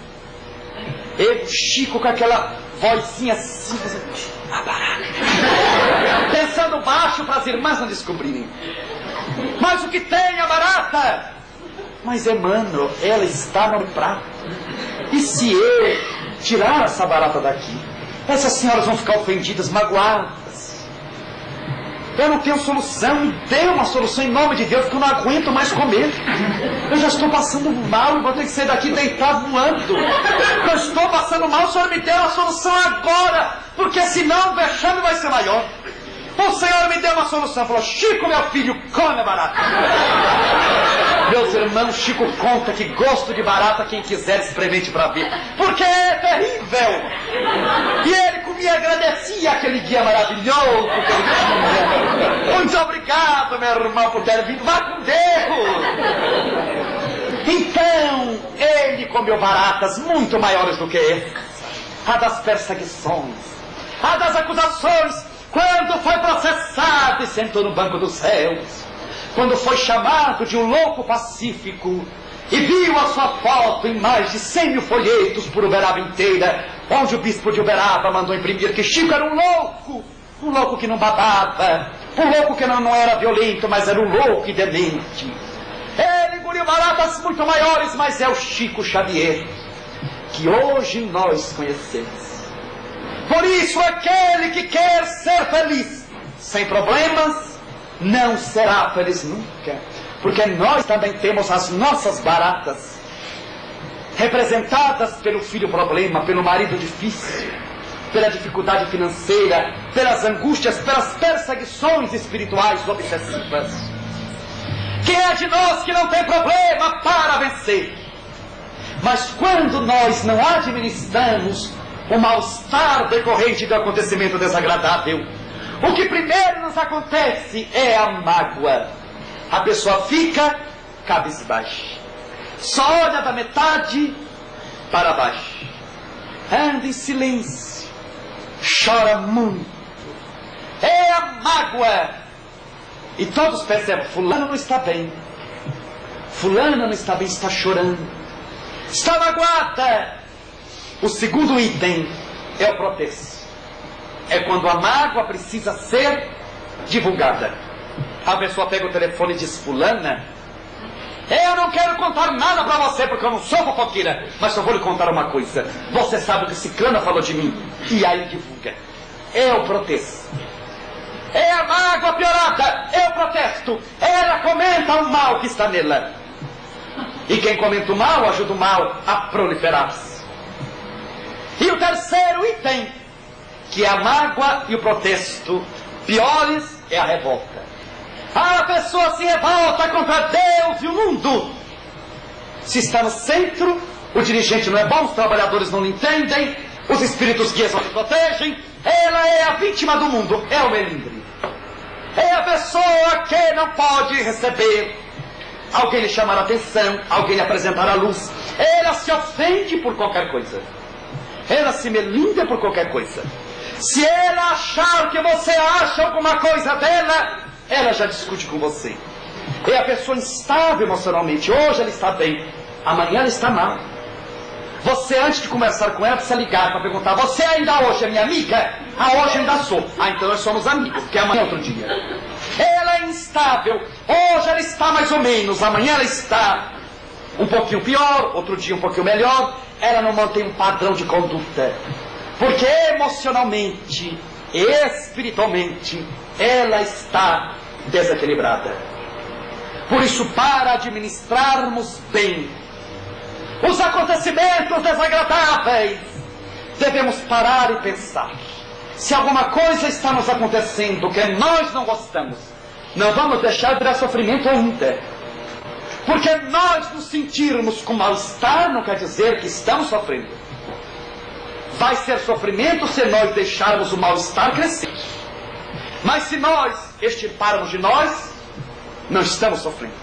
E Chico com aquela vozinha assim, a barata, pensando baixo para as irmãs não descobrirem. Mas o que tem a barata? Mas Emmanuel, ela está no prato. E se eu tirar essa barata daqui, essas senhoras vão ficar ofendidas, magoadas. Eu não tenho solução, me dê uma solução em nome de Deus, porque eu não aguento mais comer. Eu já estou passando mal e vou ter que sair daqui deitado voando. Eu estou passando mal, o senhor me dê uma solução agora, porque senão o vexame vai ser maior. O senhor me deu uma solução, falou: Chico, meu filho, come a barata. Meus irmãos, Chico conta que gosto de barata, quem quiser experimente para ver, porque é terrível. E ele comia e agradecia aquele dia maravilhoso que ele tinha. Muito obrigado, meu irmão, por ter vindo. Vá com Deus. Então, ele comeu baratas muito maiores do que essa. A das perseguições, a das acusações, quando foi processado e sentou no banco dos réus, quando foi chamado de um louco pacífico e viu a sua foto em mais de 100 mil folhetos por Uberaba inteira, onde o bispo de Uberaba mandou imprimir que Chico era um louco que não babava, um louco que não era violento, mas era um louco e demente. Ele engoliu baratas muito maiores, mas é o Chico Xavier que hoje nós conhecemos. Por isso, aquele que quer ser feliz sem problemas não será feliz nunca. Porque nós também temos as nossas baratas, representadas pelo filho problema, pelo marido difícil, pela dificuldade financeira, pelas angústias, pelas perseguições espirituais obsessivas. Quem é de nós que não tem problema para vencer? Mas quando nós não administramos o mal-estar decorrente do acontecimento desagradável, o que primeiro nos acontece é a mágoa. A pessoa fica cabisbaixa, só olha da metade para baixo, anda em silêncio, chora muito. É a mágoa. E todos percebem, fulano não está bem, fulano não está bem, está chorando, está magoada. O segundo item é o protesto. É quando a mágoa precisa ser divulgada. A pessoa pega o telefone e diz: fulana, eu não quero contar nada para você porque eu não sou fofoqueira, mas só vou lhe contar uma coisa. Você sabe o que ciclana falou de mim. E aí divulga. É o protesto. É a mágoa piorada. É o protesto. Ela comenta o mal que está nela. E quem comenta o mal ajuda o mal a proliferar-se. E o terceiro item, que é a mágoa e o protesto piores, é a revolta. A pessoa se revolta contra Deus e o mundo. Se está no centro, o dirigente não é bom, os trabalhadores não entendem, os espíritos guias não se protegem. Ela é a vítima do mundo, é o melindre. É a pessoa que não pode receber alguém lhe chamar a atenção, alguém lhe apresentar a luz. Ela se ofende por qualquer coisa. Ela se melindra por qualquer coisa. Se ela achar que você acha alguma coisa dela, ela já discute com você. É a pessoa instável emocionalmente. Hoje ela está bem, amanhã ela está mal. Você, antes de conversar com ela, precisa ligar para perguntar: você ainda hoje é minha amiga? Ah, hoje ainda sou. Ah, então nós somos amigos, porque amanhã é outro dia. Ela é instável. Hoje ela está mais ou menos, amanhã ela está um pouquinho pior, outro dia um pouquinho melhor. Ela não mantém um padrão de conduta, porque emocionalmente e espiritualmente ela está desequilibrada. Por isso, para administrarmos bem os acontecimentos desagradáveis, devemos parar e pensar. Se alguma coisa está nos acontecendo que nós não gostamos, não vamos deixar virar sofrimento ainda. Porque nós nos sentirmos com mal-estar não quer dizer que estamos sofrendo. Vai ser sofrimento se nós deixarmos o mal-estar crescer. Mas se nós extirparmos de nós, não estamos sofrendo.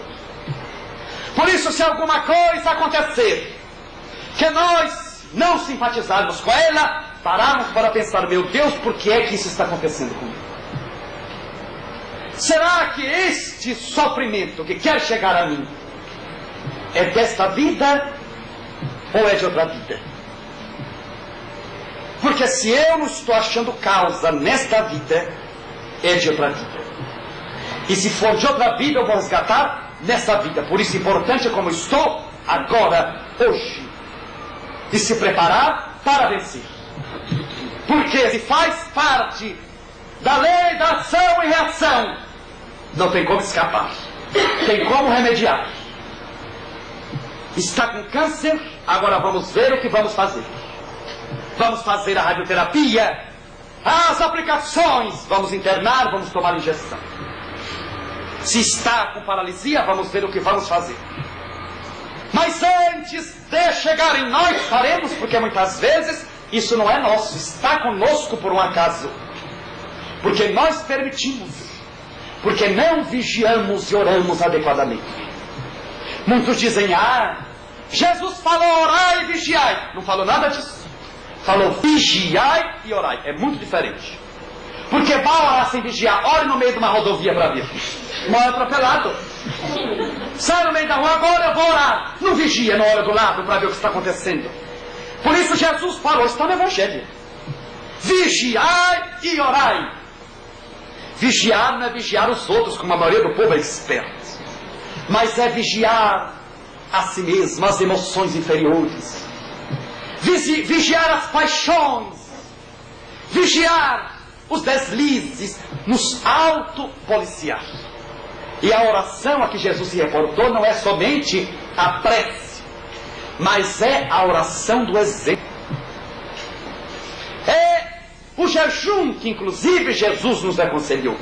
Por isso, se alguma coisa acontecer que nós não simpatizarmos com ela, pararmos para pensar: meu Deus, por que é que isso está acontecendo comigo? Será que este sofrimento que quer chegar a mim é desta vida ou é de outra vida? Porque se eu não estou achando causa nesta vida, é de outra vida. E se for de outra vida, eu vou resgatar nessa vida. Por isso é importante, como estou agora, hoje, de se preparar para vencer. Porque se faz parte da lei da ação e reação, não tem como escapar, tem como remediar. Está com câncer, agora vamos ver o que vamos fazer. Vamos fazer a radioterapia, as aplicações, vamos internar, vamos tomar injeção. Se está com paralisia, vamos ver o que vamos fazer. Mas antes de chegar em nós, faremos, porque muitas vezes isso não é nosso, está conosco por um acaso. Porque nós permitimos, porque não vigiamos e oramos adequadamente. Muitos dizem: ah, Jesus falou orai e vigiai. Não falou nada disso. Falou vigiai e orai. É muito diferente. Porque vai orar sem vigiar. Ore no meio de uma rodovia para ver. Morre atropelado. Sai no meio da rua: agora eu vou orar. Não vigia, não olha do lado para ver o que está acontecendo. Por isso Jesus falou, está no Evangelho: vigiai e orai. Vigiar não é vigiar os outros, como a maioria do povo é esperto, mas é vigiar a si mesmo, as emoções inferiores, vigiar as paixões, vigiar os deslizes, nos autopoliciar. E a oração a que Jesus se reportou não é somente a prece, mas é a oração do exemplo. É o jejum que inclusive Jesus nos aconselhou.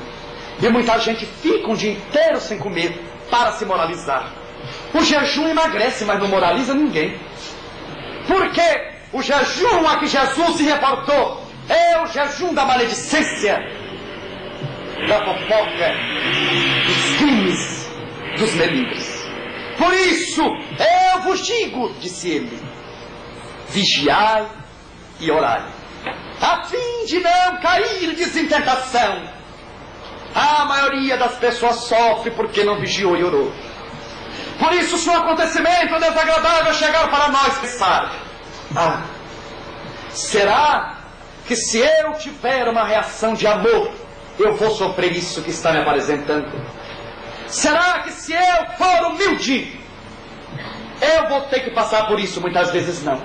E muita gente fica um dia inteiro sem comer para se moralizar. O jejum emagrece, mas não moraliza ninguém. Porque o jejum a que Jesus se reportou é o jejum da maledicência, da fofoca, dos crimes, dos melindres. Por isso, eu vos digo, disse ele, vigiai e orai, a fim de não cairdes em tentação. A maioria das pessoas sofre porque não vigiou e orou. Por isso, se um acontecimento desagradável chegar para nós, pensar, será que se eu tiver uma reação de amor, eu vou sofrer isso que está me apresentando? Será que se eu for humilde, eu vou ter que passar por isso? Muitas vezes não.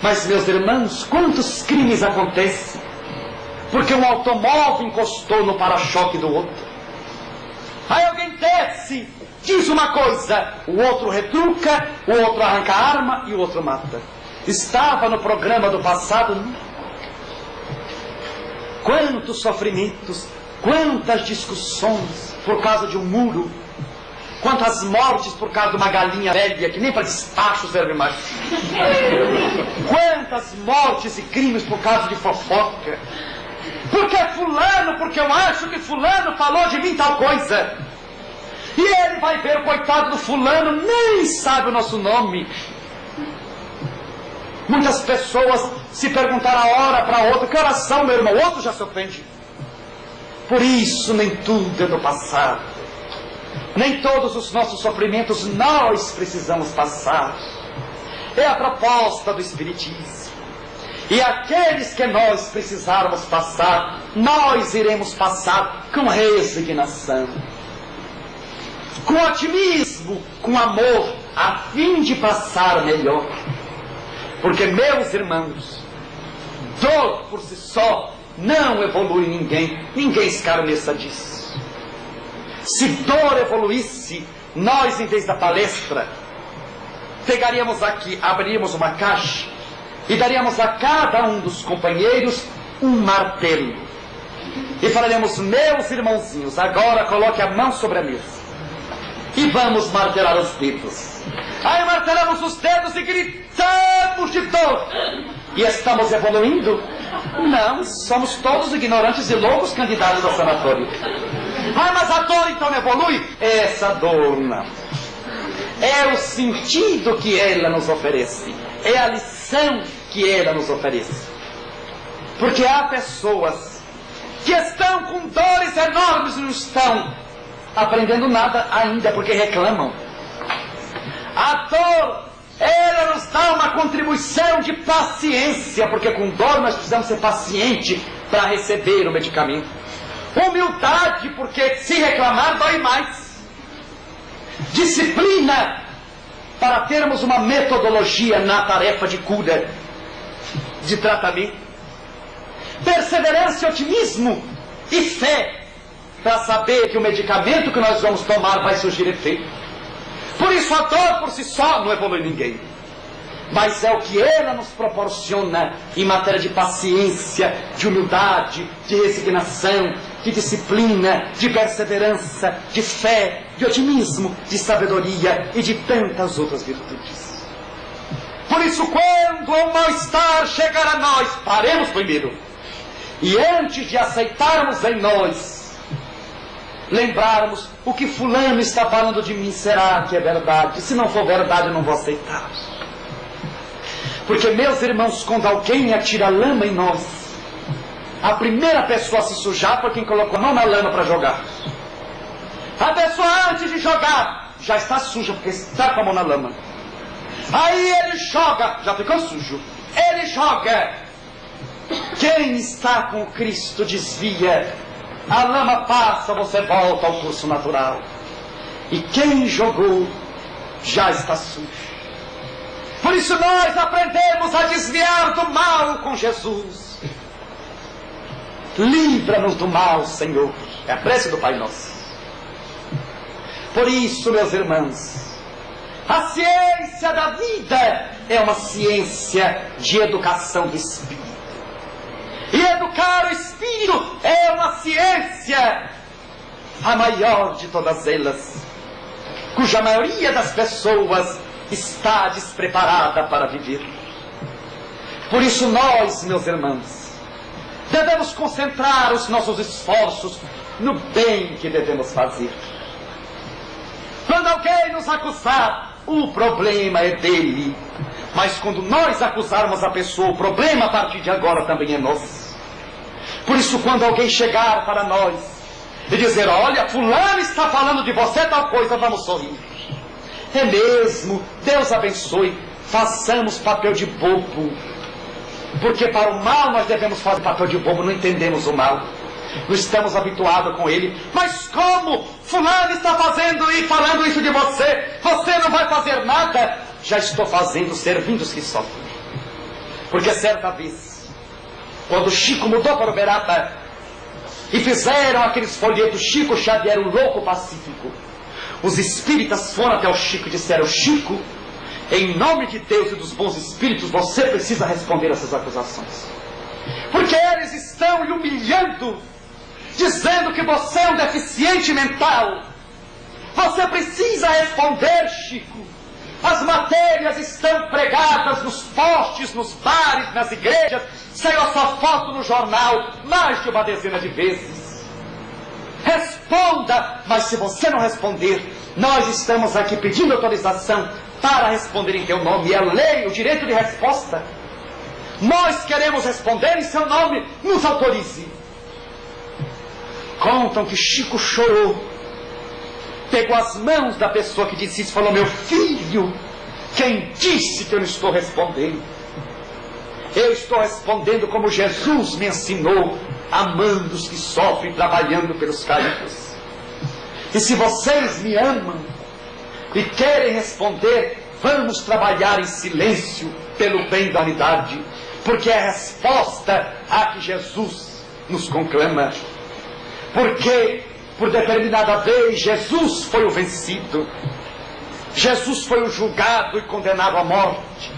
Mas, meus irmãos, quantos crimes acontecem porque um automóvel encostou no para-choque do outro? Aí alguém desce, diz uma coisa, o outro retruca, o outro arranca a arma e o outro mata. Estava no programa do passado, não? Quantos sofrimentos, quantas discussões por causa de um muro, quantas mortes por causa de uma galinha velha que nem para despacho serve mais. Quantas mortes e crimes por causa de fofoca. Porque fulano, porque eu acho que fulano falou de mim tal coisa. E ele vai ver, o coitado do fulano, nem sabe o nosso nome. Muitas pessoas se perguntaram a hora para outra, que oração, meu irmão, outro já se ofende. Por isso, nem tudo é do passado. Nem todos os nossos sofrimentos nós precisamos passar. É a proposta do Espiritismo. E aqueles que nós precisarmos passar, nós iremos passar com resignação, com otimismo, com amor, a fim de passar melhor. Porque, meus irmãos, dor por si só não evolui ninguém. Ninguém escarneça disso. Se dor evoluísse, nós, em vez da palestra, pegaríamos aqui, abriríamos uma caixa e daríamos a cada um dos companheiros um martelo. E falaríamos, meus irmãozinhos, agora coloque a mão sobre a mesa e vamos martelar os dedos. Aí martelamos os dedos e gritamos de dor. E estamos evoluindo? Não, somos todos ignorantes e loucos candidatos ao sanatório. Mas a dor então evolui? Essa dor não. É o sentido que ela nos oferece. É a lição que ela nos oferece. Porque há pessoas que estão com dores enormes e não estão aprendendo nada ainda porque reclamam. A dor, ela nos dá uma contribuição de paciência, porque com dor nós precisamos ser pacientes para receber o medicamento. Humildade, porque se reclamar dói mais. Disciplina, para termos uma metodologia na tarefa de cura, de tratamento. Perseverança, otimismo e fé, para saber que o medicamento que nós vamos tomar vai surgir efeito. Por isso a dor por si só não evolui ninguém. Mas é o que ela nos proporciona em matéria de paciência, de humildade, de resignação, de disciplina, de perseverança, de fé, de otimismo, de sabedoria e de tantas outras virtudes. Por isso, quando o mal-estar chegar a nós, paremos primeiro. E antes de aceitarmos em nós, lembrarmos o que fulano está falando de mim, será que é verdade? Se não for verdade, eu não vou aceitar. Porque, meus irmãos, quando alguém atira lama em nós, a primeira pessoa a se sujar foi quem colocou a mão na lama para jogar. A pessoa, antes de jogar, já está suja, porque está com a mão na lama. Aí ele joga, já ficou sujo. Ele joga. Quem está com Cristo desvia. A lama passa, você volta ao curso natural. E quem jogou, já está sujo. Por isso nós aprendemos a desviar do mal com Jesus. Livra-nos do mal, Senhor. É a prece do Pai Nosso. Por isso, meus irmãos, a ciência da vida é uma ciência de educação do espírito. E educar o espírito é uma ciência, a maior de todas elas, cuja maioria das pessoas está despreparada para viver. Por isso nós, meus irmãos, devemos concentrar os nossos esforços no bem que devemos fazer. Quando alguém nos acusar, o problema é dele. Mas quando nós acusarmos a pessoa, o problema a partir de agora também é nosso. Por isso, quando alguém chegar para nós e dizer: olha, fulano está falando de você tal coisa, vamos sorrir. É mesmo, Deus abençoe, façamos papel de bobo. Porque para o mal nós devemos fazer papel de bobo, não entendemos o mal. Não estamos habituados com ele. Mas como fulano está fazendo e falando isso de você, você não vai fazer nada? Já estou fazendo, servindo os que sofrem. Porque certa vez, quando Chico mudou para Uberaba e fizeram aqueles folhetos Chico Xavier, o louco pacífico, os espíritas foram até o Chico e disseram: Chico, em nome de Deus e dos bons espíritos, você precisa responder essas acusações. Porque eles estão lhe humilhando, dizendo que você é um deficiente mental. Você precisa responder, Chico. As matérias estão pregadas nos postes, nos bares, nas igrejas. Saiu a sua foto no jornal mais de uma dezena de vezes. Responda, mas se você não responder, nós estamos aqui pedindo autorização para responder em teu nome. É a lei, o direito de resposta. Nós queremos responder em seu nome, nos autorize. Contam que Chico chorou, pegou as mãos da pessoa que disse isso e falou: meu filho, quem disse que eu não estou respondendo? Eu estou respondendo como Jesus me ensinou, amando os que sofrem, trabalhando pelos caídos. E se vocês me amam e querem responder, vamos trabalhar em silêncio pelo bem da humanidade, porque é a resposta a que Jesus nos conclama. Porque, por determinada vez, Jesus foi o vencido. Jesus foi o julgado e condenado à morte.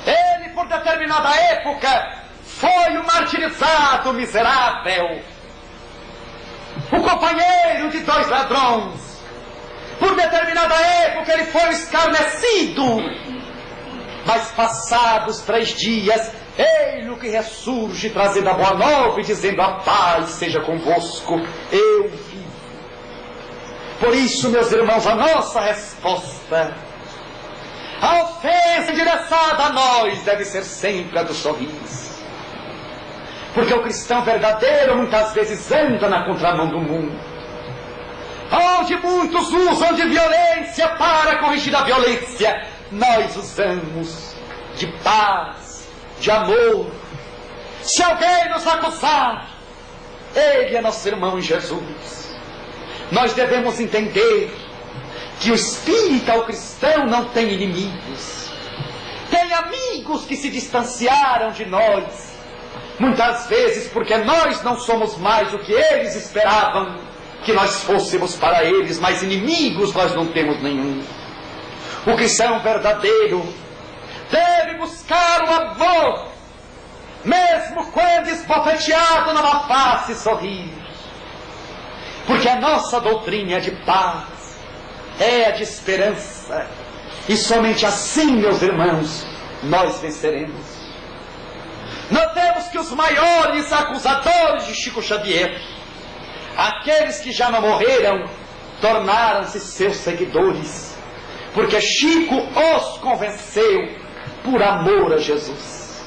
Ele, por determinada época, foi o martirizado miserável, o companheiro de dois ladrões. Por determinada época, ele foi o escarnecido. Mas passados 3 dias, ele que ressurge, trazendo a boa nova e dizendo: a paz seja convosco, eu vivo. Por isso, meus irmãos, a nossa resposta, a ofensa endereçada a nós, deve ser sempre a do sorriso. Porque o cristão verdadeiro muitas vezes anda na contramão do mundo, onde muitos usam de violência para corrigir a violência. Nós usamos de paz, de amor. Se alguém nos acusar, ele é nosso irmão em Jesus. Nós devemos entender que o espírita, o cristão, não tem inimigos. Tem amigos que se distanciaram de nós, muitas vezes porque nós não somos mais o que eles esperavam que nós fôssemos para eles, mas inimigos nós não temos nenhum. O cristão verdadeiro deve buscar o amor, mesmo quando esbofeteado numa face sorrir. Porque a nossa doutrina é de paz, é a de esperança. E somente assim, meus irmãos, nós venceremos. Notemos que os maiores acusadores de Chico Xavier, aqueles que já não morreram, tornaram-se seus seguidores, porque Chico os convenceu por amor a Jesus.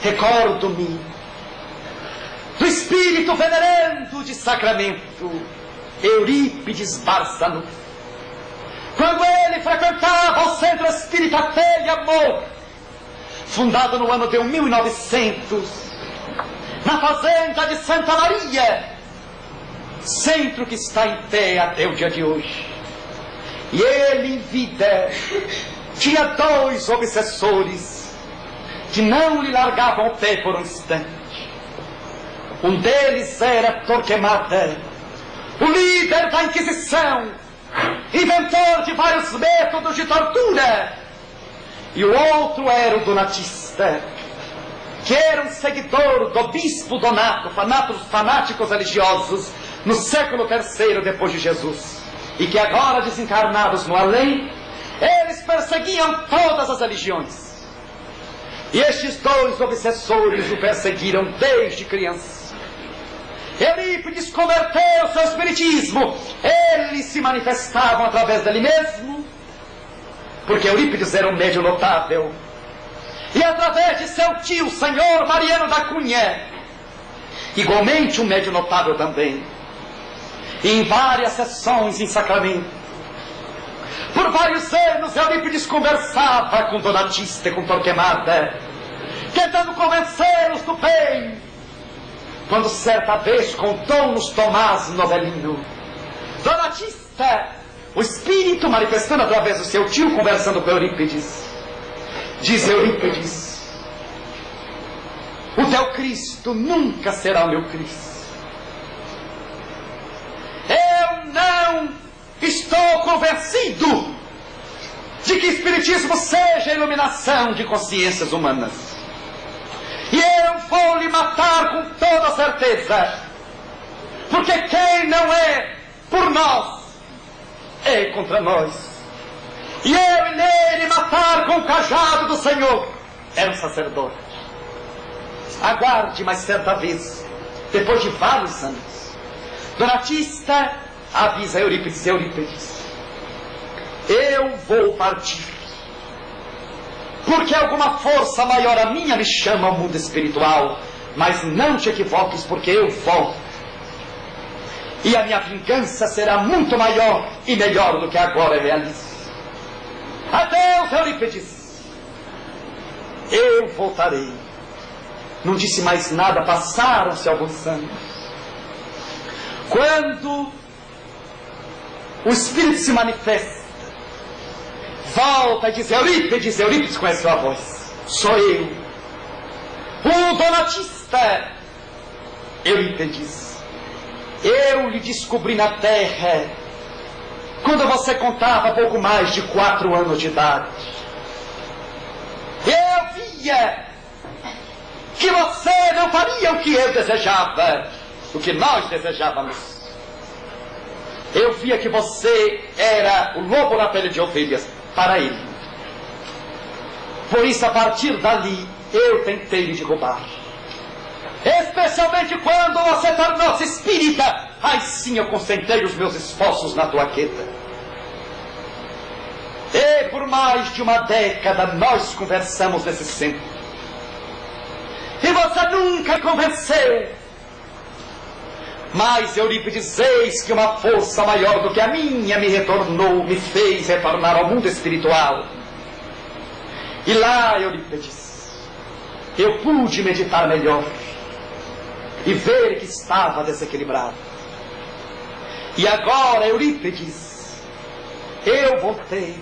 Recordo-me do espírito venerando de Sacramento, Eurípides Barçanu, quando ele frequentava o Centro Espírita Fé e Amor, fundado no ano de 1900, na fazenda de Santa Maria, centro que está em pé até o dia de hoje. E ele, em vida, tinha 2 obsessores que não lhe largavam o pé por um instante. Um deles era Torquemada, o líder da Inquisição, inventor de vários métodos de tortura, e o outro era o donatista, que era um seguidor do bispo Donato, fanáticos religiosos, no século III depois de Jesus, e que agora, desencarnados no além, eles perseguiam todas as religiões. E estes dois obsessores o perseguiram desde criança. Eurípides converteu seu espiritismo. Eles se manifestavam através dele mesmo, porque Eurípides era um médium notável. E através de seu tio, senhor Mariano da Cunha, igualmente um médium notável também. E em várias sessões em Sacramento, por vários anos, Eurípides conversava com Donatista e com Torquemada, tentando convencê-los do bem, quando certa vez contou-nos Tomás Novelino. Donatista, o espírito manifestando através do seu tio, conversando com Eurípides, diz Eurípides: o teu Cristo nunca será o meu Cristo. Eu não estou convencido de que Espiritismo seja a iluminação de consciências humanas. E eu vou lhe matar com toda certeza, porque quem não é por nós é contra nós. E eu irei lhe matar com o cajado do Senhor. Era um sacerdote. Aguarde mais certa vez, depois de vários anos, Donatista avisa Eurípides: Eurípides, eu vou partir, porque alguma força maior a minha me chama ao mundo espiritual, mas não te equivoques, porque eu volto, e a minha vingança será muito maior e melhor do que agora realizo. Adeus, Eurípides, eu voltarei. Não disse mais nada. Passaram-se alguns anos. Quando o Espírito se manifesta, volta e diz: Eurípides, Eurípides conheceu a voz. Sou eu, o Donatista. Eurípides, eu lhe descobri na terra quando você contava pouco mais de 4 anos de idade. Eu via que você não faria o que eu desejava, o que nós desejávamos. Eu via que você era o lobo na pele de ovelhas para ele. Por isso, a partir dali, eu tentei lhe derrubar. Especialmente quando você tornou-se espírita, aí sim eu concentrei os meus esforços na tua queda. E por mais de uma década nós conversamos nesse centro. E você nunca me convenceu. Mas Eurípides, eis que uma força maior do que a minha me retornou, me fez retornar ao mundo espiritual. E lá, Eurípides, eu pude meditar melhor e ver que estava desequilibrado. E agora, Eurípides, eu voltei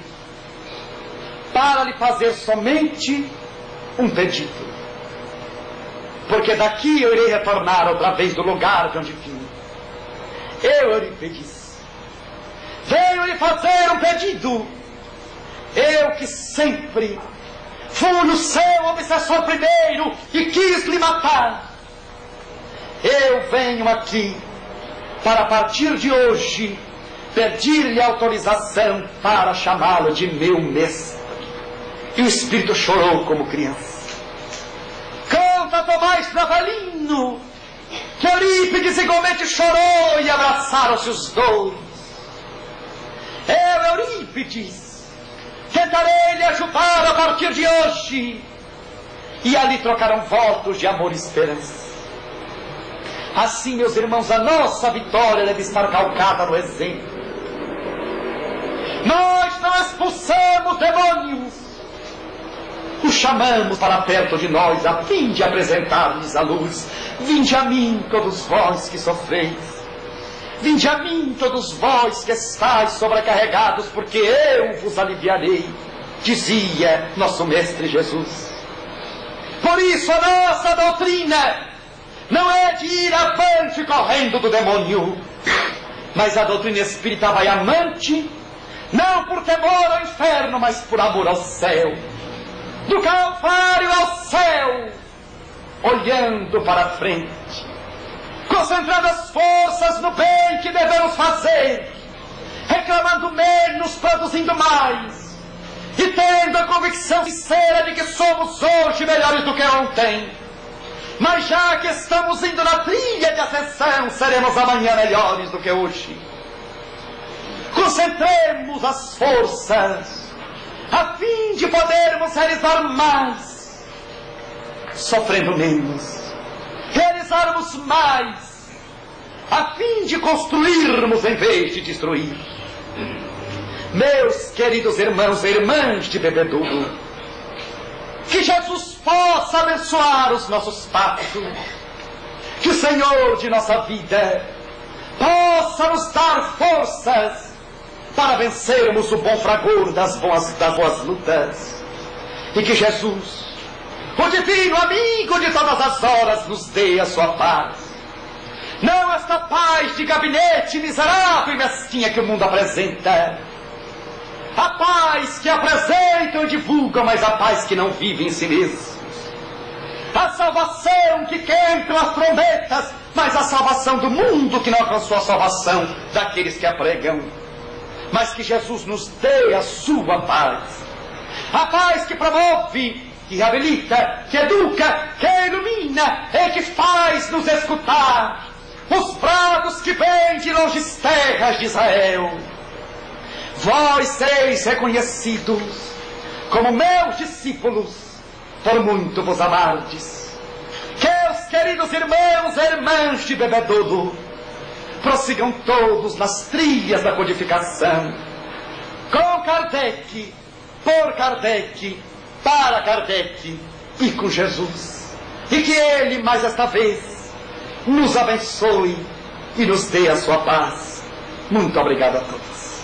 para lhe fazer somente um pedido. Porque daqui eu irei retornar outra vez do lugar de onde vim. Eu, Eurípides, venho lhe fazer um pedido. Eu que sempre fui o seu obsessor primeiro e quis lhe matar. Eu venho aqui para, a partir de hoje, pedir-lhe autorização para chamá-lo de meu mestre. E o espírito chorou como criança. Conta Tomás Novelino que Eurípides igualmente chorou e abraçaram-se os dois. Eu, Eurípides, tentarei lhe ajudar a partir de hoje. E ali trocaram votos de amor e esperança. Assim, meus irmãos, a nossa vitória deve estar calcada no exemplo. Nós não expulsamos demônios. O chamamos para perto de nós, a fim de apresentar-lhes a luz. Vinde a mim, todos vós que sofreis. Vinde a mim, todos vós que estáis sobrecarregados, porque eu vos aliviarei, dizia nosso Mestre Jesus. Por isso a nossa doutrina não é de ir avante correndo do demônio. Mas a doutrina espírita vai amante, não por temor ao inferno, mas por amor ao céu. Do Calvário ao céu, olhando para a frente, concentrando as forças no bem que devemos fazer, reclamando menos, produzindo mais, e tendo a convicção sincera de que somos hoje melhores do que ontem. Mas já que estamos indo na trilha de ascensão, seremos amanhã melhores do que hoje. Concentremos as forças a fim de podermos realizar mais, sofrendo menos, realizarmos mais, a fim de construirmos em vez de destruir. Meus queridos irmãos e irmãs de Bebedouro, que Jesus possa abençoar os nossos passos, que o Senhor de nossa vida possa nos dar forças para vencermos o bom fragor das boas lutas, e que Jesus, o divino amigo de todas as horas, nos dê a sua paz. Não esta paz de gabinete miserável e mesquinha que o mundo apresenta, a paz que apresentam e divulgam, mas a paz que não vive em si mesmos, a salvação que cantam as trombetas, mas a salvação do mundo que não alcançou a salvação daqueles que a pregam. Mas que Jesus nos dê a sua paz, a paz que promove, que reabilita, que educa, que ilumina e que faz nos escutar os brados que vêm de longes terras de Israel. Vós sereis reconhecidos como meus discípulos, por muito vos amardes. Que os queridos irmãos e irmãs de Bebedouro prossigam todos nas trilhas da codificação, com Kardec, por Kardec, para Kardec e com Jesus. E que Ele, mais esta vez, nos abençoe e nos dê a sua paz. Muito obrigado a todos.